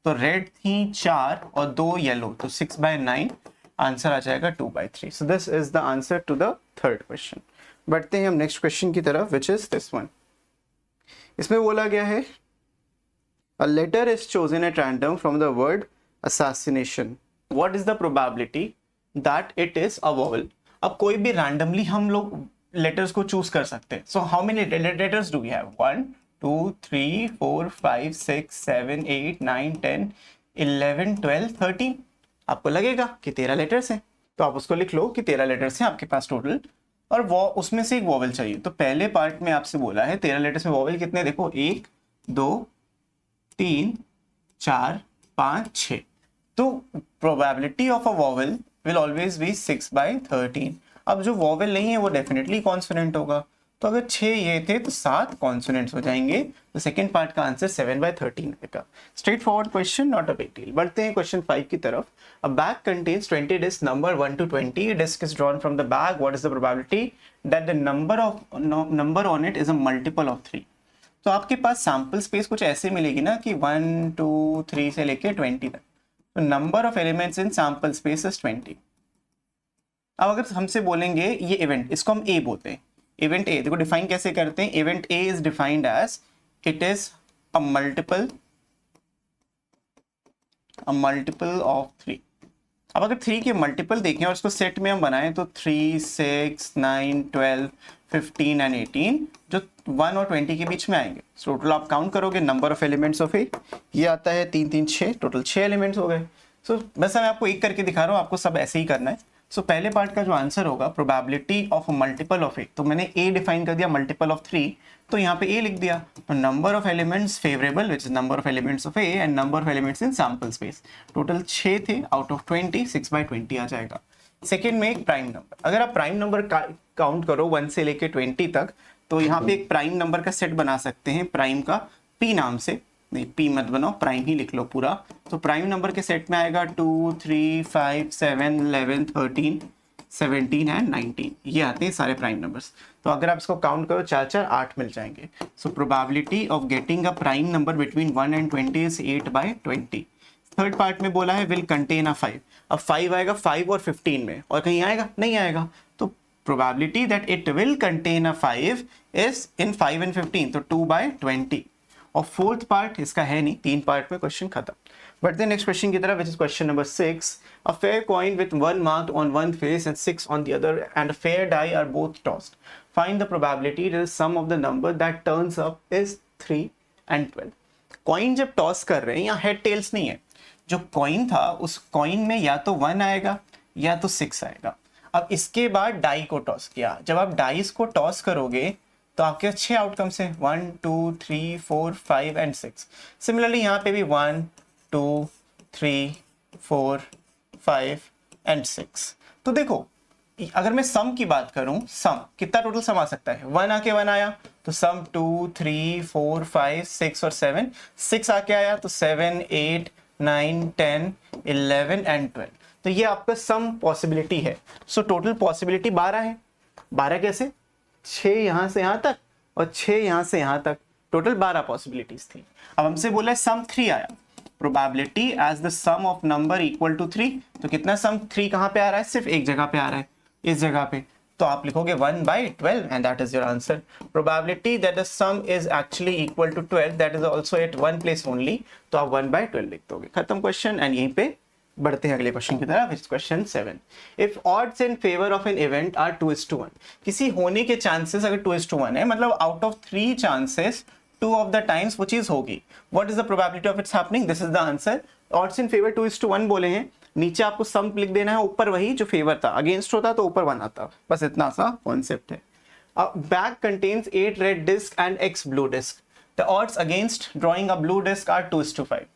तो रेड थी 4 और 2 येलो, तो 6/9, आंसर आ जाएगा 2/3। So this is the answer to the third question. बढ़ते हैं हम नेक्स्ट क्वेश्चन की तरफ, विच इज दिस वन। इसमें बोला गया है A letter is chosen at random from the word assassination. What is the probability that it is a vowel? अब कोई भी randomly हम लोग letters को choose कर सकते हैं. So how many letters do we have? 1, 2, 3, 4, 5, 6, 7, 8, 9, 10, 11, 12, 13. आपको लगेगा कि 13 लेटर्स हैं, तो आप उसको लिख लो कि 13 लेटर्स हैं आपके पास टोटल, और वो उसमें से एक वॉवल चाहिए. तो पहले पार्ट में आपसे बोला है 13 लेटर्स में वॉवल कितने, देखो 1, 2, 3, 4, 5, 6. तो probability of a vowel will always be 6/13. अब जो वॉवल नहीं है वो डेफिनेटली कॉन्सोनेंट होगा, तो अगर 6 ये थे तो 7 कॉन्सोनेंट्स हो जाएंगे. तो सेकेंड पार्ट का आंसर 7/13 आएगा. Straight forward question, not a big deal. बढ़ते हैं क्वेश्चन 5 की तरफ. A bag contains 20 disc number 1 to 20. Disc is drawn from the bag. What is the probability that the number on it is a multiple of 3. तो आपके पास sample space कुछ ऐसे मिलेगी ना कि 1, 2, 3 से लेके 20 तक. तो number of elements in sample space is 20. अब अगर हमसे बोलेंगे ये इवेंट, इसको हम ए बोलते हैं. इवेंट ए देखो डिफाइन कैसे करते हैं. Event A is defined as it is a multiple of 3. अब अगर 3 के मल्टीपल देखें और उसको सेट में हम बनाएं तो 3, 6, 9, 12, 15 एंड 18 जो 1 और 20 के बीच में आएंगे. टोटल आप काउंट करोगे नंबर ऑफ एलिमेंट्स ऑफ ए, ये आता है 3, 3, 6. टोटल 6 एलिमेंट्स हो गए. सो बस मैं आपको एक करके दिखा रहा हूँ, आपको सब ऐसे ही करना है. सो पहले पार्ट का जो आंसर होगा प्रोबेबिलिटी ऑफ मल्टीपल ऑफ ए, तो मैंने ए डिफाइन कर दिया मल्टीपल ऑफ 3, तो यहाँ पे ए लिख दिया. तो number of elements favourable which is number of elements of A and number of elements in sample space. Total 6 थे आउट ऑफ 20, 6/20 आ जाएगा. सेकेंड में एक प्राइम नंबर. अगर आप प्राइम नंबर काउंट करो 1 से लेके 20 तक, तो यहाँ पे एक प्राइम नंबर का सेट बना सकते हैं प्राइम का पी नाम से. नहीं पी मत बनाओ, प्राइम ही लिख लो पूरा. तो प्राइम नंबर के सेट में आएगा 2, 3, 5, 7, 11, 13, 17 एंड 19. ये आते हैं सारे प्राइम नंबर्स. तो अगर आप इसको काउंट करो 4, 8 मिल जाएंगे. So probability of getting a prime number between 1 and 20 is 8/20. Third part में बोला है विल कंटेन अ 5. अब 5 आएगा 5 और 15 में, और कहीं आएगा नहीं आएगा. तो probability that it will contain a 5 is in 5 and 15, तो 2/20. और फोर्थ पार्ट इसका है नहीं, 3 पार्ट में क्वेश्चन खत्म. बढ़ते हैं नेक्स्ट क्वेश्चन की तरफ, which is question number 6. A fair coin with 1 marked on one face and 6 on the other and a fair die are both tossed. Find the probability that the sum of the number that turns up is 3 and 12. Coin जब toss कर रहे हैं, यहाँ head tales नहीं है. जो coin था उस कॉइन में या तो 1 आएगा या तो 6 आएगा. अब इसके बाद डाई को टॉस किया. जब आप डाइस को टॉस करोगे तो आपके 6 आउटकम्स हैं, 1, 2, 3, 4, 5 एंड 6. सिमिलरली यहाँ पे भी 1, 2, 3, 4, 5 एंड 6. तो देखो अगर मैं सम की बात करूं, सम कितना टोटल सम आ सकता है. 1 आके 1 आया तो सम 2, 3, 4, 5, 6 और 7. 6 आके आया तो 7, 8, 9, 10, 11 एंड 12. तो ये आपका सम पॉसिबिलिटी है. सो टोटल पॉसिबिलिटी 12 है. 12 कैसे, 6 यहां से यहां तक और 6 यहां से यहां तक, टोटल 12 पॉसिबिलिटीज थी. अब हमसे बोला है सम 3 आया. Probability as the sum of number equal to 3. तो कितना सम 3 कहां पे आ रहा है, सिर्फ एक जगह पे आ रहा है, इस जगह पे. तो आप लिखोगे 1/12 and that is your answer. Probability that the sum is actually equal to 12, that is also at one place only. तो आप 1/12 लिख दोगे. खत्म क्वेश्चन. एंड यहीं पे बढ़ते हैं अगले क्वेश्चन की तरफ. It's question 7. If odds in favour of an event are 2:1, किसी होने के चांसेस अगर 2:1 है, मतलब out of 3 chances 2 of the times वो चीज होगी. What is the probability of its happening, this is the answer. Odds in favour 2:1 बोले हैं. नीचे आपको सम लिख देना है, ऊपर वही जो फेवर था, अगेंस्ट होता तो ऊपर 1 आता. बस इतना सा कॉन्सेप्ट है. Bag contains 8 red disc and X blue disc. The odds against drawing a blue disc are 2:5.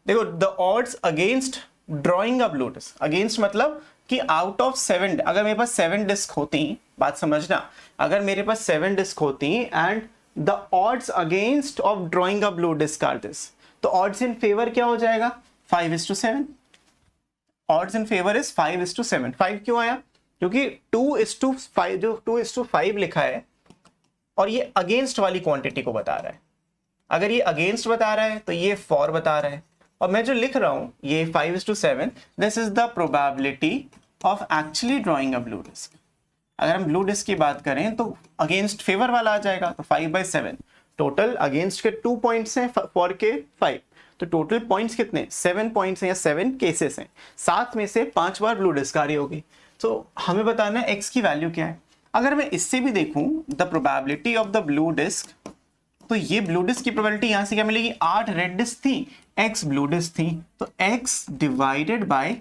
देखो the odds against drawing a blue disc, against मतलब कि आउट ऑफ 7, अगर मेरे पास 7 डिस्क होती, बात समझना, अगर मेरे पास 7 डिस्क होती and the odds against of drawing a blue disc are this, तो ऑड्स इन फेवर क्या हो जाएगा, 5:7. Odds in favour is 5:7. 5 क्यों आया, क्योंकि 2:5 जो 2:5 लिखा है और ये अगेंस्ट वाली क्वांटिटी को बता रहा है. अगर ये अगेंस्ट बता रहा है तो ये फॉर बता रहा है. और मैं जो लिख रहा हूं ये 5:7, this is the probability of actually drawing a blue disc. अगर हम ब्लू डिस्क की बात करें तो अगेंस्ट फेवर वाला आ जाएगा, तो 5/7. टोटल अगेंस्ट के 2 पॉइंट्स हैं, फॉर के 5, तो टोटल पॉइंट्स कितने 7 पॉइंट्स हैं या 7 केसेस हैं, 7 में से 5 बार ब्लू डिस्कारी होगी। तो हमें बताना है एक्स की वैल्यू क्या है। अगर मैं इससे भी देखूं the probability of the blue disc, तो ये ब्लू डिस्क की प्रोबेबिलिटी यहां से क्या मिलेगी, 8 रेड डिस्क थी, x ब्लू डिस्क थी, तो x divided by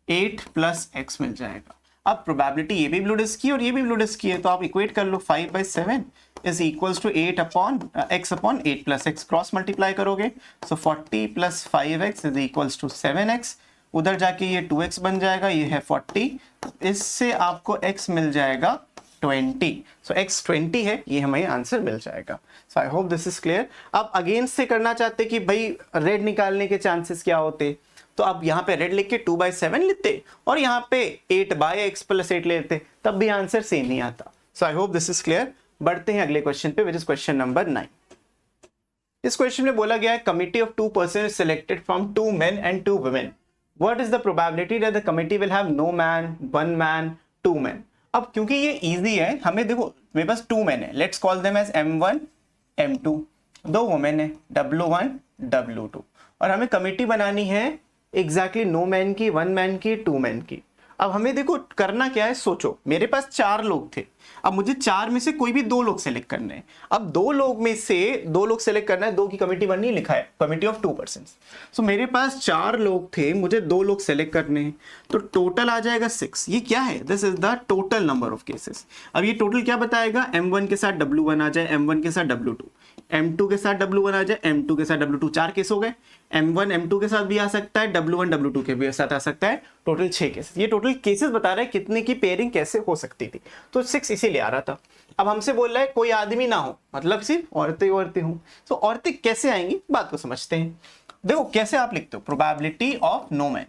8 plus x मिल जाएगा। अब प्रोबेबिलिटी ये भी ब्लू डिस्क की और ये भी ब्लू डिस्क की है, तो आप इक्वेट कर लो 5/7 is equals to 8 upon x upon 8 plus x, cross multiply करोगे, so 40 plus 5x is equals to 7x, उधर जाके ये 2x बन जाएगा, ये है 40, इससे आपको x मिल जाएगा 20, सो x 20 है, ये हमें आंसर मिल जाएगा। So I hope this is clear. अब अगेंस्ट से करना चाहते कि भाई रेड निकालने के चांसेस क्या होते, तो अब यहाँ पे रेड लिख के 2/7 लेते और यहाँ पे 8/x प्लस 8 लेते, तब भी आंसर सेम ही आता। So I hope this is clear. बढ़ते हैं अगले क्वेश्चन पे, विच इज क्वेश्चन नंबर 9। इस क्वेश्चन में बोला गया है committee of 2 person selected from 2 men and 2 women. What is the probability that the committee will have no man, 1 man, 2 men? अब क्योंकि ये इजी है, हमें देखो मेरे पास 2 men है, let's call them as M1 M2, 2 women है W1 W2, और हमें कमिटी बनानी है एग्जैक्टली नो मैन की, 1 मैन की, 2 मैन की। अब हमें देखो करना क्या है, सोचो मेरे पास 4 लोग थे, अब मुझे 4 में से कोई भी 2 लोग सेलेक्ट करने हैं। अब 2 लोग में से 2 लोग सेलेक्ट करना है, 2 की कमिटी बननी लिखा है कमिटी ऑफ 2 पर्सन्स। सो मेरे पास 4 लोग थे, मुझे 2 लोग सेलेक्ट करने हैं, तो टोटल आ जाएगा 6। ये क्या है, this is the total number of cases. अब ये टोटल क्या बताएगा, M1 के साथ W1 आ जाए, M1 के साथ W2, M2 के साथ W1 आ जाए, M2 के साथ W2, 4 केस हो गए। M1 M2 के साथ भी आ सकता है, W1 W2 के भी साथ आ सकता है, टोटल 6 केसेस। ये टोटल केसेस बता रहा है कितने की पेयरिंग कैसे हो सकती थी, तो 6 इसीलिए आ रहा था। अब हमसे बोल रहा है कोई आदमी ना हो, मतलब सिर्फ औरतें औरतें हों, तो औरतें कैसे आएंगी, बात को समझते हैं। देखो कैसे आप लिखते हो, प्रोबेबिलिटी ऑफ नो मैन,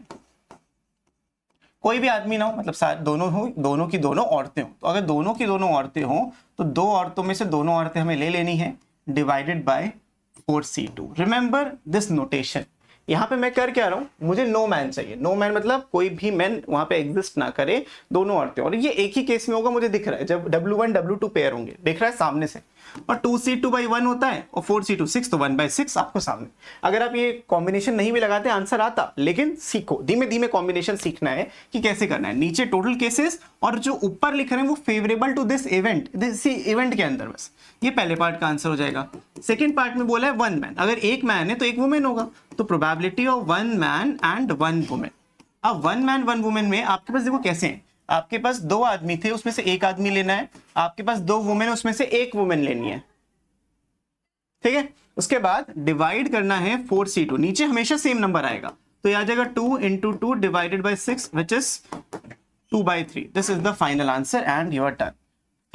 कोई भी आदमी ना हो, मतलब दोनों हो, दोनों की दोनों औरतें हो, तो अगर दोनों की दोनों औरतें हो तो 2 औरतों में से दोनों औरतें हमें ले लेनी है, divided by 4C2। Remember this notation. यहां पे मैं कर क्या रहा हूं, मुझे नो मैन चाहिए, नो मैन मतलब कोई भी मैन वहां पे एग्जिस्ट ना करे, दोनों औरतें, और ये एक ही केस में होगा, मुझे दिख रहा है जब W1 W2 पेयर होंगे, दिख रहा है सामने से, और 2C2/1 होता है और 4C2 6, तो 1/6 आपको सामने। अगर आप ये कॉम्बिनेशन नहीं भी लगाते आंसर आता, लेकिन सीखो, धीमे धीमे कॉम्बिनेशन सीखना है कि कैसे करना है। नीचे टोटल केसेस और जो ऊपर लिख रहे हैं वो favourable to this event, this event के अंदर, बस ये पहले पार्ट का आंसर हो जाएगा। सेकेंड पार्ट में बोला है 1 मैन, अगर 1 मैन है तो 1 वुमेन होगा, तो probability of 1 man and 1 women. अब 1 मैन 1 वुमेन में आपके पास देखो कैसे हैं, आपके पास 2 आदमी थे, उसमें से 1 आदमी लेना है, आपके पास 2 वुमेन, उसमें से 1 वुमेन लेनी है, ठीक है। उसके बाद डिवाइड करना है 4C2, नीचे हमेशा सेम नंबर आएगा, तो ये आ जाएगा 2 × 2 divided by 6 which is 2/3। This is the final answer and you are done.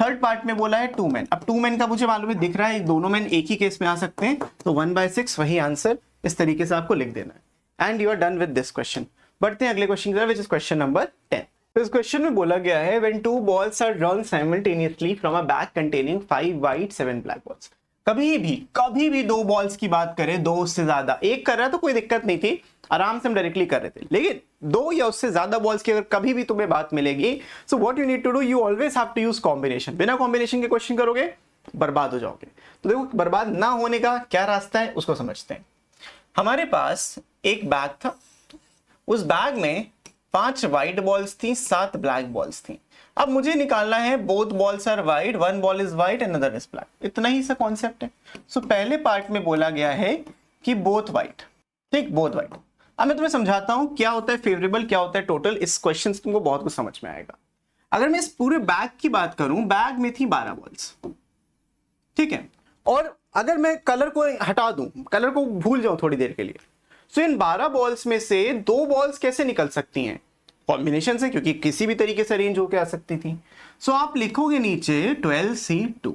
Third part में बोला है 2 मैन, अब 2 मैन का मुझे मालूम है, दिख रहा है दोनों मैन एक ही केस में आ सकते हैं, तो 1/6 वही आंसर, इस तरीके से आपको लिख देना है and you are done with this question. बढ़ते हैं अगले क्वेश्चन की तरफ, विच इज क्वेश्चन नंबर 10। तो इस क्वेश्चन में बोला गया है when 2 balls are drawn simultaneously from a bag containing 5 white 7 black balls। कभी भी 2 बॉल्स की बात करें, 2 से ज्यादा, एक कर रहा है तो कोई दिक्कत नहीं थी, आराम से हम डायरेक्टली कर रहे थे, लेकिन 2 या उससे ज्यादा बॉल्स की अगर कभी भी तुम्हें बात मिलेगी, so what you need to do, you always have to use combination. बिना कॉम्बिनेशन के क्वेश्चन करोगे बर्बाद हो जाओगे। तो देखो बर्बाद ना होने का क्या रास्ता है उसको समझते हैं। हमारे पास एक बैग था, उस बैग में 5 व्हाइट बॉल्स थी, 7 ब्लैक बॉल्स थी। अब मुझे निकालना है both balls are white, 1 ball is white and other is black, इतना ही सा कॉन्सेप्ट है। सो पहले पार्ट में बोला गया है कि बोथ व्हाइट, ठीक, बोथ व्हाइट। अब मैं तुम्हें समझाता हूं क्या होता है फेवरेबल, क्या होता है टोटल, इस क्वेश्चन से तुमको बहुत कुछ समझ में आएगा। अगर मैं इस पूरे बैग की बात करूं, बैग में थी 12 बॉल्स, ठीक है, और अगर मैं कलर को हटा दूं, कलर को भूल जाऊं थोड़ी देर के लिए, सो इन 12 बॉल्स में से 2 बॉल्स कैसे निकल सकती हैं, कॉम्बिनेशन से, क्योंकि किसी भी तरीके से अरेंज होकर आ सकती थी। सो आप लिखोगे नीचे 12C2।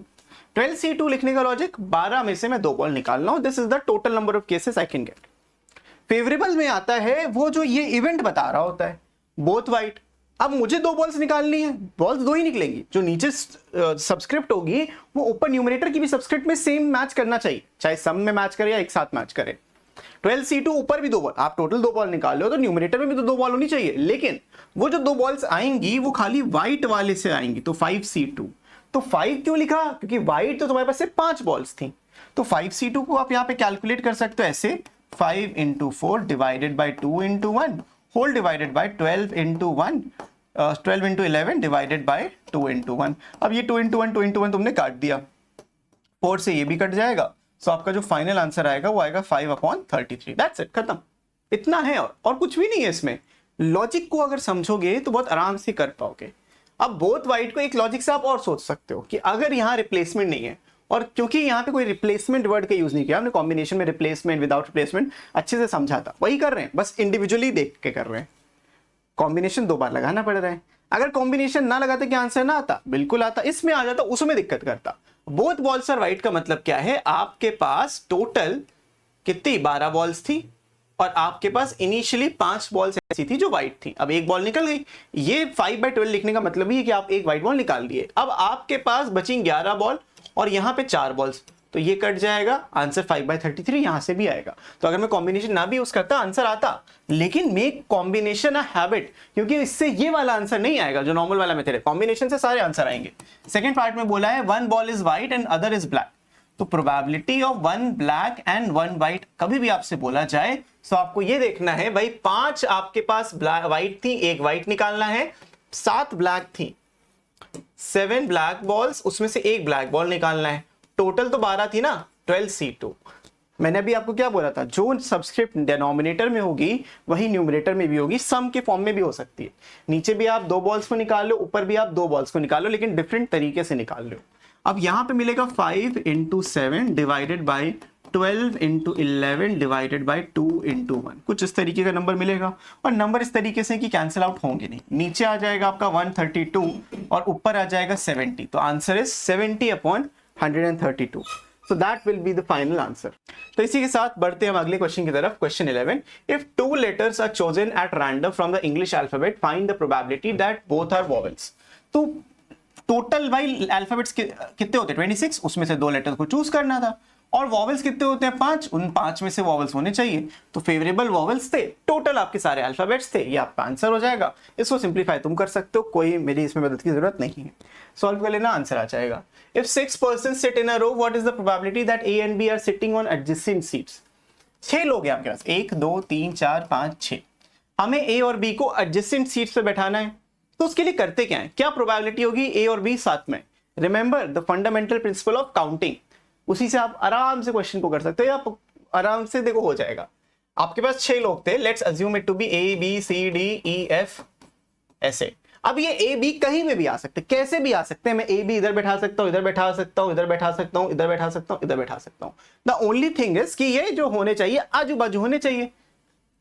12C2 लिखने का लॉजिक, 12 में से मैं 2 बॉल निकाल रहा हूं, this is the total number of cases I can get. Favourable में आता है वो जो ये इवेंट बता रहा होता है, बोथ व्हाइट। अब मुझे 2 बॉल्स निकालनी है, बॉल्स 2 ही निकलेंगी, जो नीचे सबस्क्रिप्ट होगी वो ऊपर न्यूमरेटर की भी सबस्क्रिप्ट में सेम मैच करना चाहिए, चाहे सम में मैच करे या एक साथ मैच करे। 12C2 ऊपर भी 2 बॉल, आप टोटल 2 बॉल निकाल लो तो न्यूमरेटर में भी तो 2 बॉल होनी चाहिए, लेकिन वो जो 2 बॉल्स आएंगी वो खाली व्हाइट वाले से आएंगी, तो 5C2। तो 5 क्यों लिखा, क्योंकि व्हाइट तो तुम्हारे पास से 5 बॉल्स थी, तो 5c2 को आप यहाँ पे कैलकुलेट कर सकते हो ऐसे, 5 into 4 divided by 2 into 1 whole divided by 12 into 1 12 into 11 divided by 2 into 1। अब ये 2 इंटू 1 तुमने काट दिया, 4 से ये भी कट जाएगा, सो आपका जो फाइनल आंसर आएगा वो आएगा 5/33। दैट्स इट, खत्म। इतना है और कुछ भी नहीं है इसमें। लॉजिक को अगर समझोगे तो बहुत आराम से कर पाओगे। अब बोथ वाइट को एक लॉजिक से आप और सोच सकते हो कि अगर यहाँ रिप्लेसमेंट नहीं है, और क्योंकि यहाँ पे कोई रिप्लेसमेंट वर्ड का यूज नहीं किया हमने, कॉम्बिनेशन में रिप्लेसमेंट विदाउट रिप्लेसमेंट अच्छे से समझा था, वही कर रहे हैं, बस इंडिविजुअली देख के कर रहे हैं। कॉम्बिनेशन 2 बार लगाना पड़ रहा है। अगर कॉम्बिनेशन ना लगाते क्या आंसर ना आता? बिल्कुल आता, इसमें आ जाता, उसमें दिक्कत करता। बोथ बॉल्स आर वाइट का मतलब क्या है, आपके पास टोटल कितनी 12 बॉल्स थी और आपके पास इनिशियली 5 बॉल्स ऐसी थी जो व्हाइट थी। अब एक बॉल निकल गई, ये 5/12 लिखने का मतलब ही है कि आप एक व्हाइट बॉल निकाल दिए। अब आपके पास बची 11 बॉल और यहां पे 4 बॉल्स, तो ये कट जाएगा, आंसर 5/33 यहां से भी आएगा। तो अगर मैं कॉम्बिनेशन ना भी यूज करता आंसर आता, लेकिन मेक कॉम्बिनेशन अ हैबिट, क्योंकि इससे ये वाला आंसर नहीं आएगा जो नॉर्मल वाला मेथड है, कॉम्बिनेशन से सारे आंसर आएंगे। सेकंड पार्ट में बोला है 1 ball is white and other is black, तो probability of 1 black and 1 white कभी भी आपसे बोला जाए तो आपको ये देखना है भाई 5 आपके पास व्हाइट थी, एक व्हाइट निकालना है, 7 ब्लैक थी, 7 ब्लैक बॉल्स, उसमें से एक ब्लैक बॉल निकालना है, टोटल तो 12 थी ना, 12c2। मैंने अभी आपको क्या बोला था, जो सबस्क्रिप्ट डिनोमिनेटर में होगी वही न्यूमरेटर में भी होगी, सम के फॉर्म में भी हो सकती है। नीचे भी आप 2 बॉल्स को निकाल लो, ऊपर भी आप 2 बॉल्स को निकाल लो, लेकिन डिफरेंट तरीके से निकाल लो। अब यहां पे मिलेगा 5 into 7 divided by 12 into 11 divided by 2 into 1, कुछ इस तरीके का नंबर मिलेगा। और नंबर इस तरीके से कि कैंसिल आउट होंगे नहीं, नीचे आ जाएगा आपका 132 और ऊपर आ जाएगा 70, तो answer is 70/132। So that will be the final answer. तो इसी के साथ बढ़ते हैं हम अगले क्वेश्चन की तरफ। Question 11, if 2 letters are chosen at random from the English alphabet, find the probability that both are vowels. तो टोटल भाई अल्फाबेट्स कितने होते हैं 26, उसमें से 2 लेटर्स को चूज करना था, और वॉवेल्स कितने होते हैं 5, उन 5 में से वॉवेल्स होने चाहिए, तो फेवरेबल वॉवेल्स थे, टोटल आपके सारे अल्फाबेट्स थे, ये आपका आंसर हो जाएगा। इसको सिंप्लीफाई तुम कर सकते हो, कोई मेरी इसमें मदद की जरूरत नहीं है, सॉल्व कर लेना, आंसर आ जाएगा। If 6 persons sit in a row, what is the probability that A and B are sitting on adjacent seats? 6 लोग हैं आपके पास, 1 2 3 4 5 6, हमें A और B को adjacent seats पे बैठाना है, तो उसके लिए करते क्या है, क्या प्रोबेबिलिटी होगी A और B साथ में? Remember the fundamental principle of counting, उसी से आप आराम से क्वेश्चन को कर सकते हो, या आराम से देखो हो जाएगा। आपके पास 6 लोग थे, let's assume it to be A B C D E F ऐसे। अब ये A B कहीं में भी आ सकते, कैसे भी आ सकते हैं, मैं A B इधर बैठा सकता हूं, इधर बैठा सकता हूं, इधर बैठा सकता हूं, इधर बैठा सकता हूं, इधर बैठा सकता हूं। द ओनली थिंग इज कि ये जो होने चाहिए आजू बाजू होने चाहिए,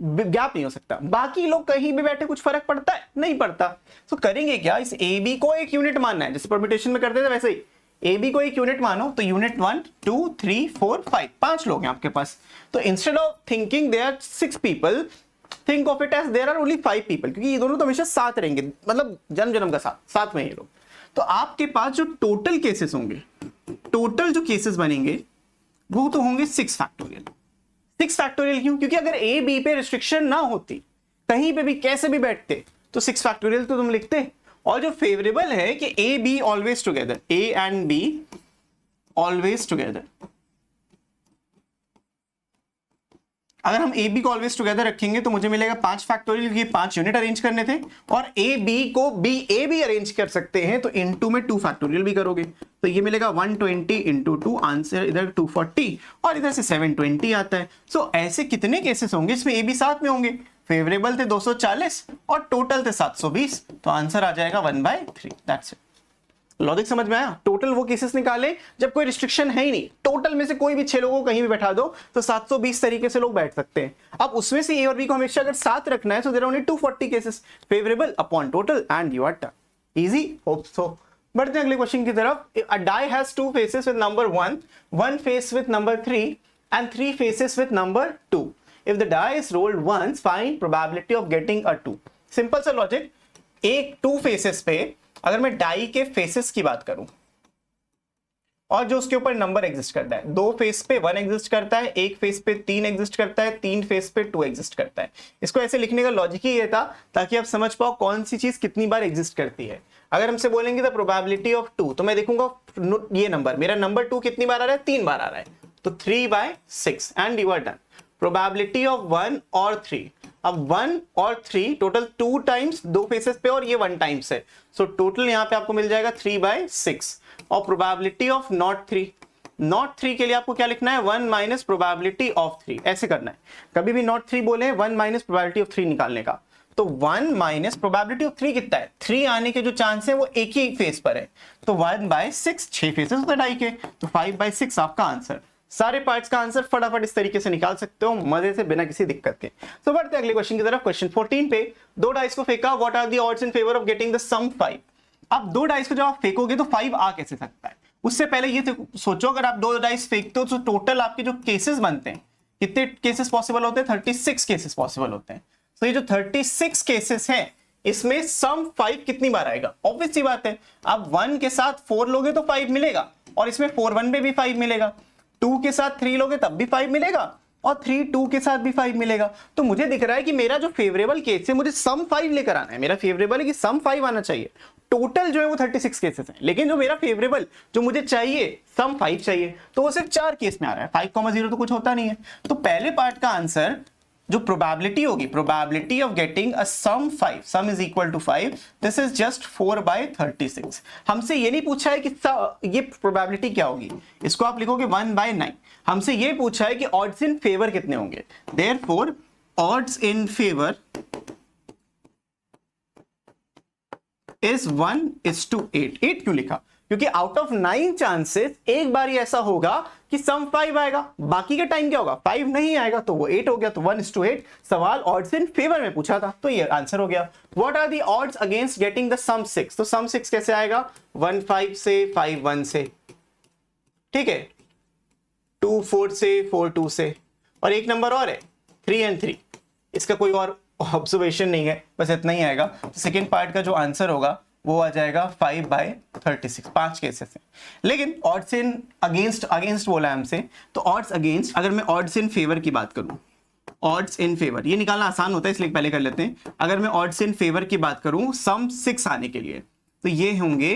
गैप नहीं हो सकता। बाकी लोग कहीं भी बैठे कुछ फर्क पड़ता है? नहीं पड़ता। तो करेंगे क्या, इस ए बी को एक यूनिट मानना है, जैसे परम्यूटेशन में करते थे वैसे ही ए बी को एक यूनिट मानो, तो यूनिट 1 2 3 4 5, 5 लोग हैं आपके पास। तो instead of thinking there are 6 people, think of it as there are only 5 people, क्योंकि ये दोनों तो हमेशा साथ रहेंगे, मतलब जन्म जन्म का साथ में ये लोग। तो आपके पास जो टोटल केसेस होंगे, टोटल जो केसेस बनेंगे वो तो होंगे 6 फैक्टोरियल। 6 फैक्टोरियल क्यों? क्योंकि अगर ए बी पे रिस्ट्रिक्शन ना होती, कहीं पे भी कैसे भी बैठते, तो 6 फैक्टोरियल तो तुम लिखते। और जो फेवरेबल है कि A be always together, A and be always together, अगर हम ए बी को ऑलवेज टुगेदर रखेंगे तो मुझे मिलेगा 5 फैक्टोरियल, क्योंकि 5 यूनिट अरेंज करने थे, और ए बी को बी ए बी अरेंज कर सकते हैं, तो इनटू में 2 फैक्टोरियल भी करोगे, तो ये मिलेगा 120 इंटू 2, आंसर इधर 240 और इधर से 720 आता है। सो ऐसे कितने केसेस होंगे इसमें ए बी साथ में होंगे? फेवरेबल थे 240 और टोटल थे 720, तो आंसर आ जाएगा 1/3। That's it. लॉजिक समझ में आया? टोटल वो केसेस निकाले जब कोई रिस्ट्रिक्शन है ही नहीं, टोटल में से कोई भी 6 लोगों को कहीं भी बैठा दो तो 720 तरीके से लोग बैठ सकते हैं। अब उसमें से ए और बी को हमेशा अगर साथ रखना है, तो there are only 240 cases, favourable upon total, and you are done. Easy, hope so. बढ़ते हैं अगले क्वेश्चन की तरफ। A die has 2 faces with number 1, 1 face with number 3 and 3 faces with number 2। If the die is rolled once, find probability of getting a 2। Simple सा logic, एक 2 faces पे अगर मैं डाई के फेसेस की बात करूं और जो उसके ऊपर नंबर एग्जिस्ट करता है, 2 फेस पे 1 एग्जिस्ट करता है, एक फेस पे 3 एग्जिस्ट करता है, 3 फेस पे 2 एग्जिस्ट करता है। इसको ऐसे लिखने का लॉजिक ही ये था ताकि आप समझ पाओ कौन सी चीज कितनी बार एग्जिस्ट करती है। अगर हमसे बोलेंगे द प्रोबेबिलिटी ऑफ 2, तो मैं देखूंगा ये नंबर, मेरा नंबर 2 कितनी बार आ रहा है? 3 बार आ रहा है, तो 3/6 and you are done. Probability of 1 और 3, अब 1 और 3 टोटल 2 टाइम्स, 2 फेसेस पे, और ये 1 टाइम्स है, सो टोटल यहाँ पे आपको मिल जाएगा 3/6। और प्रोबेबिलिटी ऑफ नॉट 3, नॉट 3 के लिए आपको क्या लिखना है, 1 माइनस प्रोबेबिलिटी ऑफ 3, ऐसे करना है। कभी भी नॉट 3 बोले 1 माइनस प्रोबेबिलिटी ऑफ 3 निकालने का, तो 1 माइनस प्रोबेबिलिटी ऑफ 3 कितना है, 3 आने के जो चांस है वो एक ही फेस पर है, तो 1/6, 6 फेसेस होते हैं डाई के, तो 5/6 आपका आंसर। सारे पार्ट्स का आंसर फटाफट इस तरीके से निकाल सकते हो मजे से, बिना किसी दिक्कत के। तो बढ़ते हैं अगले क्वेश्चन की तरफ। क्वेश्चन 14 पे 2 डाइस को फेंका, what are the odds in favour of getting the sum 5। अब 2 डाइस को जब आप फेंकोगे तो 5 आ कैसे सकता है, उससे पहले ये सोचो, अगर आप 2 डाइस फेंकते हो तो टोटल आपके जो केसेस बनते हैं, कितने केसेस पॉसिबल होते हैं, 36 केसेस पॉसिबल होते हैं। तो ये जो 36 केसेस हैं, इसमें सम 5 कितनी बार आएगा, ऑब्वियस सी बात है, आप 1 के साथ 4 लोगे तो 5 मिलेगा, और इसमें 4 1 में भी 5 मिलेगा, 2 के साथ 3 लोगे तब भी 5 मिलेगा, और 3 2 के साथ भी 5 मिलेगा। तो मुझे दिख रहा है कि मेरा जो फेवरेबल केस है, मुझे सम 5 लेकर आना है, मेरा फेवरेबल है कि सम 5 आना चाहिए। टोटल जो है वो 36 केसेस हैं, लेकिन जो मेरा फेवरेबल जो मुझे चाहिए सम 5 चाहिए, तो वो सिर्फ 4 केस में आ रहा है, 5,0 तो कुछ होता नहीं है। तो पहले पार्ट का आंसर जो प्रोबेबिलिटी होगी, probability of getting a sum 5, sum is equal to 5, this is just 4/36। हमसे ये नहीं पूछा है कि ये प्रोबेबिलिटी क्या होगी, इसको आप लिखोगे 1/9। हमसे ये पूछा है कि ऑड्स इन फेवर कितने होंगे, therefore odds in favour is 1:8। 8 क्यों लिखा, क्योंकि आउट ऑफ 9 चांसेस एक बार ही ऐसा होगा कि सम 5 आएगा, बाकी के टाइम क्या होगा, 5 नहीं आएगा, तो वो 8 हो गया, तो 1:8। सवाल ऑड्स इन फेवर में पूछा था, तो ये आंसर हो गया। What are the odds against getting the sum 6, तो सम 6 कैसे आएगा, 1 5 से, 5 1 से, ठीक है, 2 4 से, 4 2 से, और एक नंबर और है 3 and 3, इसका कोई और ऑब्जर्वेशन नहीं है, बस इतना ही आएगा। तो सेकेंड पार्ट का जो आंसर होगा वो आ जाएगा 5/36, 5 केसेस हैं। लेकिन ऑड्स इन अगेंस्ट, अगेंस्ट बोला है हमसे, तो ऑड्स अगेंस्ट, अगर मैं ऑड्स इन फेवर की बात करूं, ऑड्स इन फेवर ये निकालना आसान होता है, इसलिए पहले कर लेते हैं। अगर मैं ऑड्स इन फेवर की बात करूं सम 6 आने के लिए, तो ये होंगे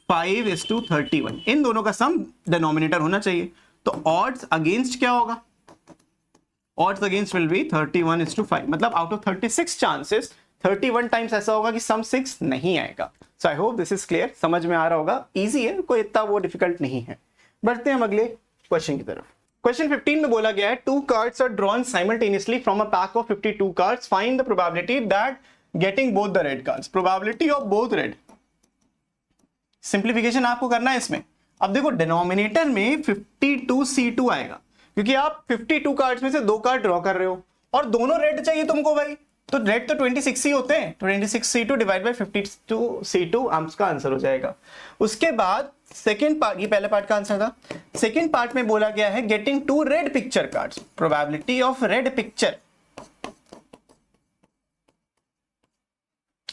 5:31, इन दोनों का सम डिनोमिनेटर होना चाहिए। तो ऑड्स अगेंस्ट क्या होगा, odds against will be 31:5, मतलब आउट ऑफ 36 चांसेस 31 टाइम्स ऐसा होगा कि सम 6 नहीं आएगा। So I hope this is clear, समझ में आ रहा होगा, इजी है, कोई इतना वो डिफिकल्ट नहीं है। बढ़ते हैं हम अगले क्वेश्चन की तरफ। क्वेश्चन 15 में बोला गया है 2 cards are drawn simultaneously from a pack of 52 cards, find the probability that getting both the red cards, probability of both red। Simplification आपको करना है इसमें। अब देखो डिनोमिनेटर में 52C2 आएगा, क्योंकि आप 52 कार्ड्स में से 2 कार्ड ड्रॉ कर रहे हो और दोनों रेड चाहिए तुमको भाई, तो रेड तो 26 ही होते हैं, 26C2 डिवाइड बाय 52C2 आपका आंसर हो जाएगा। उसके बाद सेकंड पार्ट, ये पहले पार्ट का आंसर था, सेकंड पार्ट में बोला गया है getting 2 red picture cards, probability of red picture.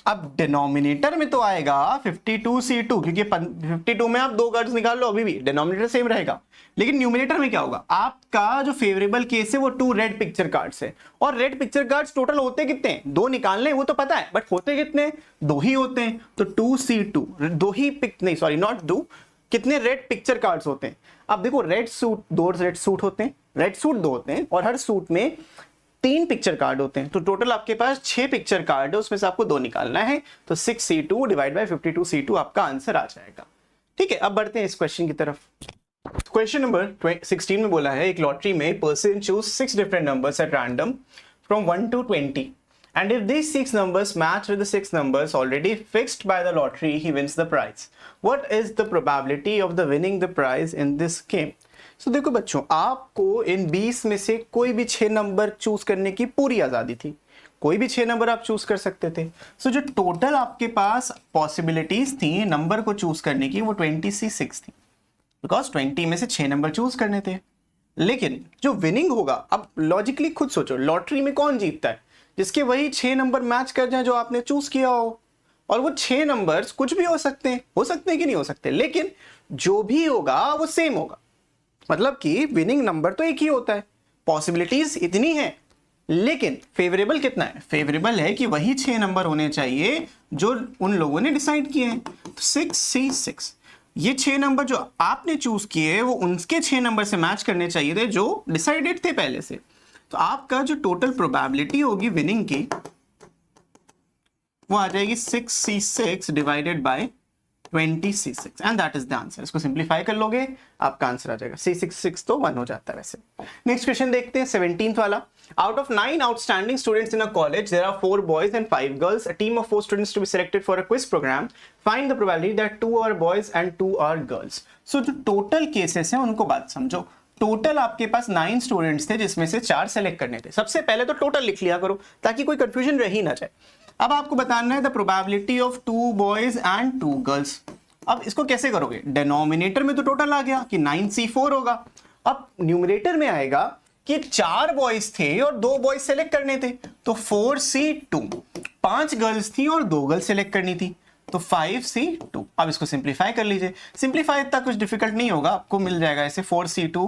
अब डिनोमिनेटर में तो आएगा 52C2, क्योंकि 52 में आप 2 कार्ड्स निकाल लो, अभी भी डिनोमिनेटर सेम रहेगा, लेकिन न्यूमिनेटर में क्या होगा, आपका जो फेवरेबल केस है वो 2 रेड पिक्चर कार्ड्स है, और रेड पिक्चर कार्ड्स टोटल होते कितने हैं, 2 निकालने वो तो पता है, बट होते कितने, 2 ही होते हैं, तो 2C2, 2 ही नहीं सॉरी नॉट 2, कितने रेड पिक्चर कार्ड्स होते हैं। अब देखो रेड सूट, 2 रेड सूट होते हैं, रेड सूट 2 होते हैं, और हर सूट में 3 पिक्चर कार्ड होते हैं, तो टोटल आपके पास 6 पिक्चर कार्ड है, उसमें से आपको 2 निकालना है, तो 6C2 डिवाइड बाय 52C2 आपका आंसर आ जाएगा। ठीक है, अब बढ़ते हैं इस क्वेश्चन की तरफ। क्वेश्चन नंबर 16 में बोला है एक लॉटरी में person choose 6 different numbers eight random from 1 to 20 and if these 6 numbers match with the 6 numbers already fixed by the lottery he wins the prize. What is the probability of the winning the prize in this game? So देखो बच्चों, आपको इन 20 में से कोई भी 6 number choose करने की पूरी आजादी थी, कोई भी 6 नंबर आप चूज कर सकते थे। सो जो टोटल आपके पास पॉसिबिलिटीज थी नंबर को चूज करने की वो 26 थी, बिकॉज 20 में से 6 नंबर चूज करने थे। लेकिन जो विनिंग होगा, अब लॉजिकली खुद सोचो, लॉटरी में कौन जीतता है, जिसके वही 6 नंबर मैच कर जाए जो आपने चूज किया हो, और वो 6 नंबर्स कुछ भी हो सकते हैं कि नहीं हो सकते, लेकिन जो भी होगा वो सेम होगा, मतलब कि विनिंग नंबर तो एक ही होता है, पॉसिबिलिटीज इतनी है, लेकिन फेवरेबल कितना है, फेवरेबल है कि वही 6 नंबर होने चाहिए जो उन लोगों ने डिसाइड किए हैं। तो 6C6, ये 6 नंबर जो आपने चूज किए वो उनके 6 नंबर से मैच करने चाहिए थे जो डिसाइडेड थे पहले से। तो आपका जो टोटल प्रोबेबिलिटी होगी विनिंग की वो आ जाएगी 6c6 divided by 20c6 and that is the answer. इसको सिंप्लीफाई कर लोगे आपका आंसर आ जाएगा c6 तो 1 हो जाता है वैसे। नेक्स्ट क्वेश्चन देखते हैं 17th वाला। Out of 9 outstanding students in a college, there are 4 boys and 5 girls. A team of 4 students to be selected for a quiz program. Find the probability that 2 are boys and 2 are girls. So जो total cases हैं उनको बात समझो। Total आपके पास 9 students थे जिसमें से 4 select करने थे। सबसे पहले तो टोटल लिख लिया करो ताकि कोई कंफ्यूजन रह ही ना जाए। अब आपको बताना है the probability of 2 boys and 2 girls. अब इसको कैसे करोगे? डिनोमिनेटर में तो टोटल आ गया कि 9c4 होगा। अब न्यूमरेटर में आएगा कि 4 बॉयज थे और 2 बॉयज सेलेक्ट करने थे तो 4c2, 5 गर्ल्स थी और 2 गर्ल्स सेलेक्ट करनी थी तो 5c2। अब इसको सिंप्लीफाई कर लीजिए। सिंप्लीफाई इतना कुछ डिफिकल्ट नहीं होगा, आपको मिल जाएगा ऐसे 4c2,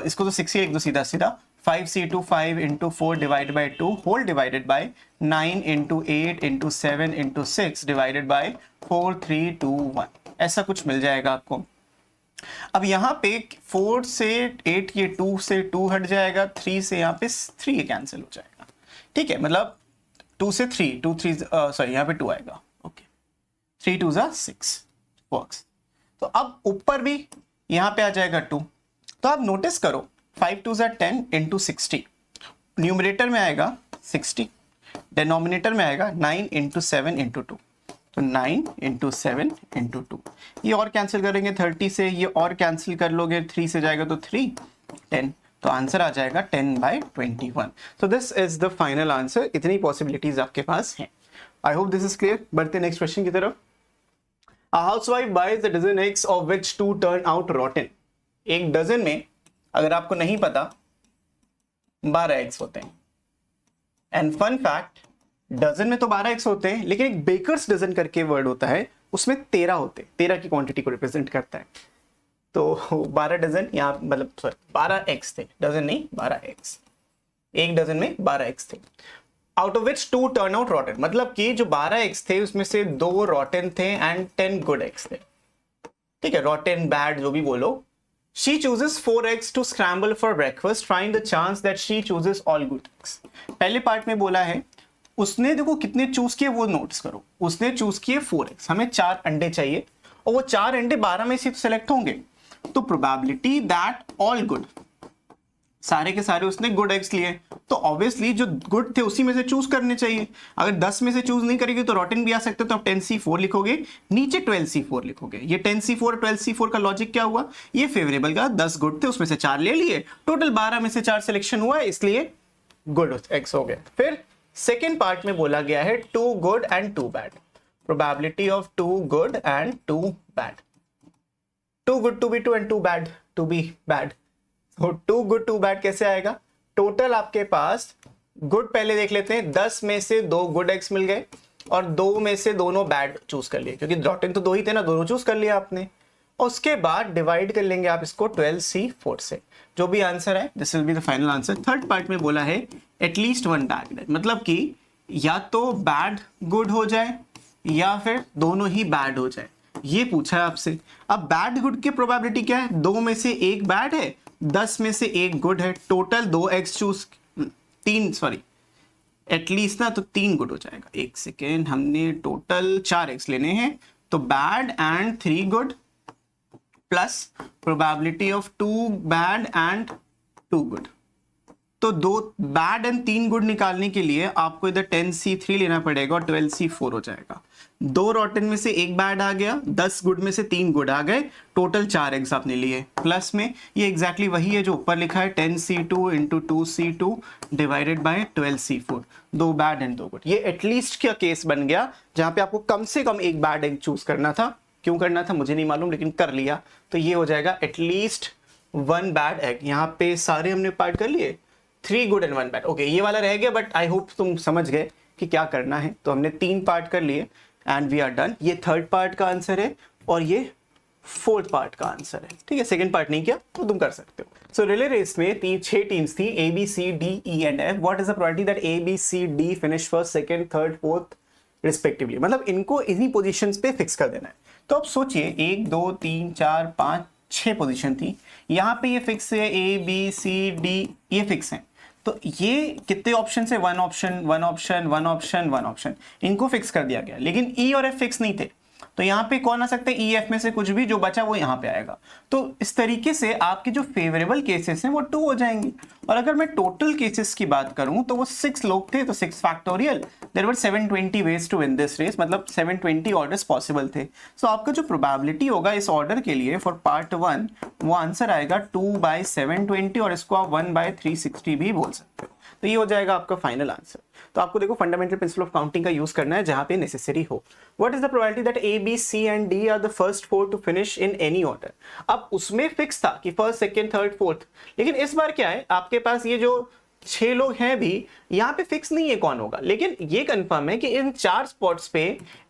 इसको तो 6 ही एक दो सीधा सीधा 5c2 5 into 4 divided by 2 whole divided by 9 into 8 into 7 into 6 divided by 4 3 2 1 ऐसा कुछ मिल जाएगा आपको। अब यहाँ पे 4 से 8 ये 2 से 2 हट जाएगा, 3 से यहाँ पे 3 ये कैंसिल हो जाएगा। ठीक है, मतलब 2 से 3 2 3 सॉरी यहाँ पे 2 आएगा। Okay 3 2 6 works. तो अब ऊपर भी यहाँ पे आ जाएगा 2। तो आप नोटिस करो 5 2 10 इंटू 60, न्यूमरेटर में आएगा 60, डिनोमिनेटर में आएगा 9 इंटू 7 इंटू 2 तो 9 इंटू 7 इंटू 2। ये और कैंसिल करेंगे 30 से, ये और कैंसिल कर लोगे 3 से जाएगा तो 3 10 तो आंसर आ जाएगा 10/21। तो this is the final answer. इतनी पॉसिबिलिटीज आपके पास हैं। आई होप दिस इज क्लियर। बढ़ते नेक्स्ट क्वेश्चन की तरफ। A housewife buys a dozen eggs of which 2 turn out rotten. एक डजन में अगर आपको नहीं पता 12 एग्स होते हैं। एंड फन फैक्ट, डजन में तो 12 एग्स होते हैं लेकिन एक बेकर्स डजन करके वर्ड होता है उसमें 13 होते हैं, 13 की क्वांटिटी को रिप्रेजेंट करता है। तो 12 डजन यहाँ मतलब सॉरी 12 एग्स थे, डजन नहीं 12 एग्स, एक डजन में 12 एग्स थे। Out of which 2 turn out रॉटन, मतलब कि जो 12 एग्स थे उसमें से 2 रॉटन थे एंड 10 गुड एग्स थे। ठीक है, रॉटन बैड जो भी बोलो। She chooses 4 eggs to scramble for breakfast. Find the chance that she chooses all good eggs. पहले पार्ट में बोला है उसने, देखो कितने चूज किए वो नोटिस करो। उसने चूज किए 4 eggs, हमें 4 अंडे चाहिए और वो 4 अंडे 12 में से सेलेक्ट होंगे। तो प्रोबेबिलिटी दैट ऑल गुड, सारे के सारे उसने गुड एग्स लिए तो ऑब्वियसली जो गुड थे उसी में से चूज करने चाहिए। अगर 10 में से चूज नहीं करेगी तो रॉटन भी आ सकते, तो आप 10c4 लिखोगे, नीचे 12c4 लिखोगे। ये 10c4 12c4 का लॉजिक क्या हुआ, ये फेवरेबल का 10 गुड थे उसमें से 4 ले लिए, टोटल 12 में से 4 सिलेक्शन हुआ इसलिए गुड एग्स हो गए। फिर सेकेंड पार्ट में बोला गया है 2 good and 2 bad, probability of 2 good and 2 bad. 2 good to be 2 and 2 bad to be bad. तो 2 गुड 2 बैड कैसे आएगा? टोटल आपके पास गुड पहले देख लेते हैं, 10 में से 2 गुड एग्स मिल गए और 2 में से दोनों बैड चूज कर लिए, क्योंकि रॉटन तो 2 ही थे ना, दोनों चूज कर लिया आपने। उसके बाद डिवाइड कर लेंगे आप इसको 12c4 से, जो भी आंसर है this will be the final answer. Third part में बोला है एटलीस्ट 1 बैड, मतलब कि या तो बैड गुड हो जाए या फिर दोनों ही बैड हो जाए, ये पूछा है आपसे। अब बैड गुड की प्रोबेबिलिटी क्या है? 2 में से 1 बैड है, 10 में से 1 गुड है, total 2 eggs choose 3 sorry at least ना तो 3 गुड हो जाएगा। एक सेकेंड, हमने टोटल 4 एग्स लेने हैं तो bad and 3 good plus probability of 2 bad and 2 good. तो 2 बैड एंड 3 गुड निकालने के लिए आपको इधर 10c3 लेना पड़ेगा और 12c4 हो जाएगा। 2 रॉटन में से 1 बैड आ गया, 10 गुड में से 3 गुड आ गए, टोटल 4 एग्स आपने लिए। प्लस में ये एग्जैक्टली वही है जो ऊपर लिखा है 10c2 into 2c2 divided by 12c4, 2 bad and 2 good. ये एटलीस्ट का केस बन गया जहां पे आपको कम से कम 1 बैड एग चूज करना था। क्यों करना था मुझे नहीं मालूम, लेकिन कर लिया। तो ये हो जाएगा एटलीस्ट 1 बैड एग। यहाँ पे सारे हमने पार्ट कर लिए, 3 गुड एंड 1 बैड। ओके, ये वाला रह गया, बट आई होप तुम समझ गए कि क्या करना है। तो हमने 3 पार्ट कर लिए एंड वी आर डन। ये थर्ड पार्ट का आंसर है और ये फोर्थ पार्ट का आंसर है। ठीक है, सेकंड पार्ट नहीं किया तो तुम कर सकते हो। सो रिले रेस में 6 टीम्स थी, A B C D E and F। What is the probability that A B C D finish first second third fourth respectively, मतलब इनको इन्हीं पोजीशंस पे फिक्स कर देना है। तो अब सोचिए 1 2 3 4 5 6 पोजीशन थी, यहाँ पे ये फिक्स है, ए बी सी डी ये फिक्स है। तो ये कितने ऑप्शन है, one option one option one option one option, इनको फिक्स कर दिया गया, लेकिन ई और एफ फिक्स नहीं थे। तो यहाँ पे कौन आ सकता है, ई एफ में से कुछ भी जो बचा वो यहाँ पे आएगा। तो इस तरीके से आपके जो फेवरेबल केसेस हैं वो 2 हो जाएंगे। और अगर मैं टोटल केसेस की बात करूं तो वो 6 लोग थे, तो 6 factorial, there were 720 ways to win this race, मतलब 720 ऑर्डर्स पॉसिबल थे। सो आपका जो प्रोबेबिलिटी होगा इस ऑर्डर के लिए फॉर पार्ट 1, वो आंसर आएगा 2/720, और इसको आप 1/360 भी बोल सकते हो। तो ये हो जाएगा आपका फाइनल आंसर। तो आपको देखो फंडामेंटल प्रिंसिपल ऑफ काउंटिंग का यूज करना है जहां पे नेसेसरी हो। What is the probability that A B C and D are the first 4 to finish in any order. अब उसमें फिक्स था कि फर्स्ट सेकंड थर्ड फोर्थ, लेकिन इस बार क्या है, आपके पास ये जो 6 लोग हैं भी यहाँ पे फिक्स नहीं है कौन होगा, लेकिन ये कंफर्म है कि इन 4 स्पॉट्स पे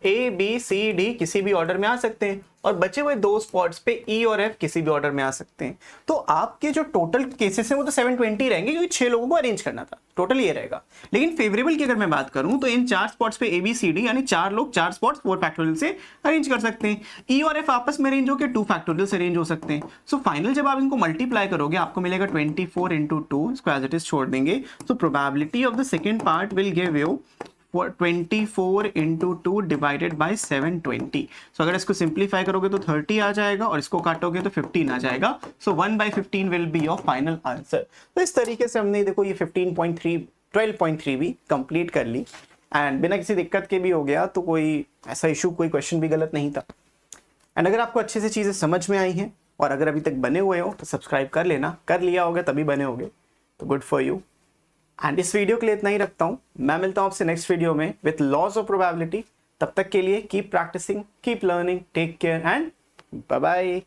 ए बी सी डी किसी भी ऑर्डर में आ सकते हैं, और बचे हुए 2 स्पॉट्स पे ई और एफ किसी भी ऑर्डर में आ सकते हैं। तो आपके जो टोटल केसेस हैं वो तो 720 रहेंगे, क्योंकि 6 लोगों को अरेंज करना था, टोटल ये रहेगा। लेकिन फेवरेबल की अगर मैं बात करूं तो इन 4 स्पॉट्स पे ए बी सी डी यानी 4 लोग 4 स्पॉट्स 4 फैक्टोरियल से अरेंज कर सकते हैं। ई और एफ आपस में अरेंज होकर 2 फैक्टोरियल से अरेंज हो सकते हैं। सो फाइनल जब आप इनको मल्टीप्लाई करोगे आपको मिलेगा 24 इंटू 2, इसको एज इट इज छोड़ देंगे। So probability of the second part will give you 24 into 2 divided by 720। So अगर इसको सिंप्लीफाई करोगे तो 30 आ जाएगा, और इसको काटोगे तो 15 आ जाएगा। So 1/15 will be your final answer। तो इस तरीके से हमने देखो ये 12.3 भी कंप्लीट कर ली, एंड बिना किसी दिक्कत के भी हो गया। तो कोई ऐसा इशू, कोई क्वेश्चन भी गलत नहीं था। एंड अगर आपको अच्छे से चीज़ें समझ में आई हैं और अगर अभी तक बने हुए हो तो सब्सक्राइब कर लेना, कर लिया होगा तभी बने होगे, तो गुड फॉर यू। एंड इस वीडियो के लिए इतना ही रखता हूं, मैं मिलता हूं आपसे नेक्स्ट वीडियो में विथ लॉज ऑफ प्रोबेबिलिटी। तब तक के लिए keep practising, keep learning, take care and bye bye.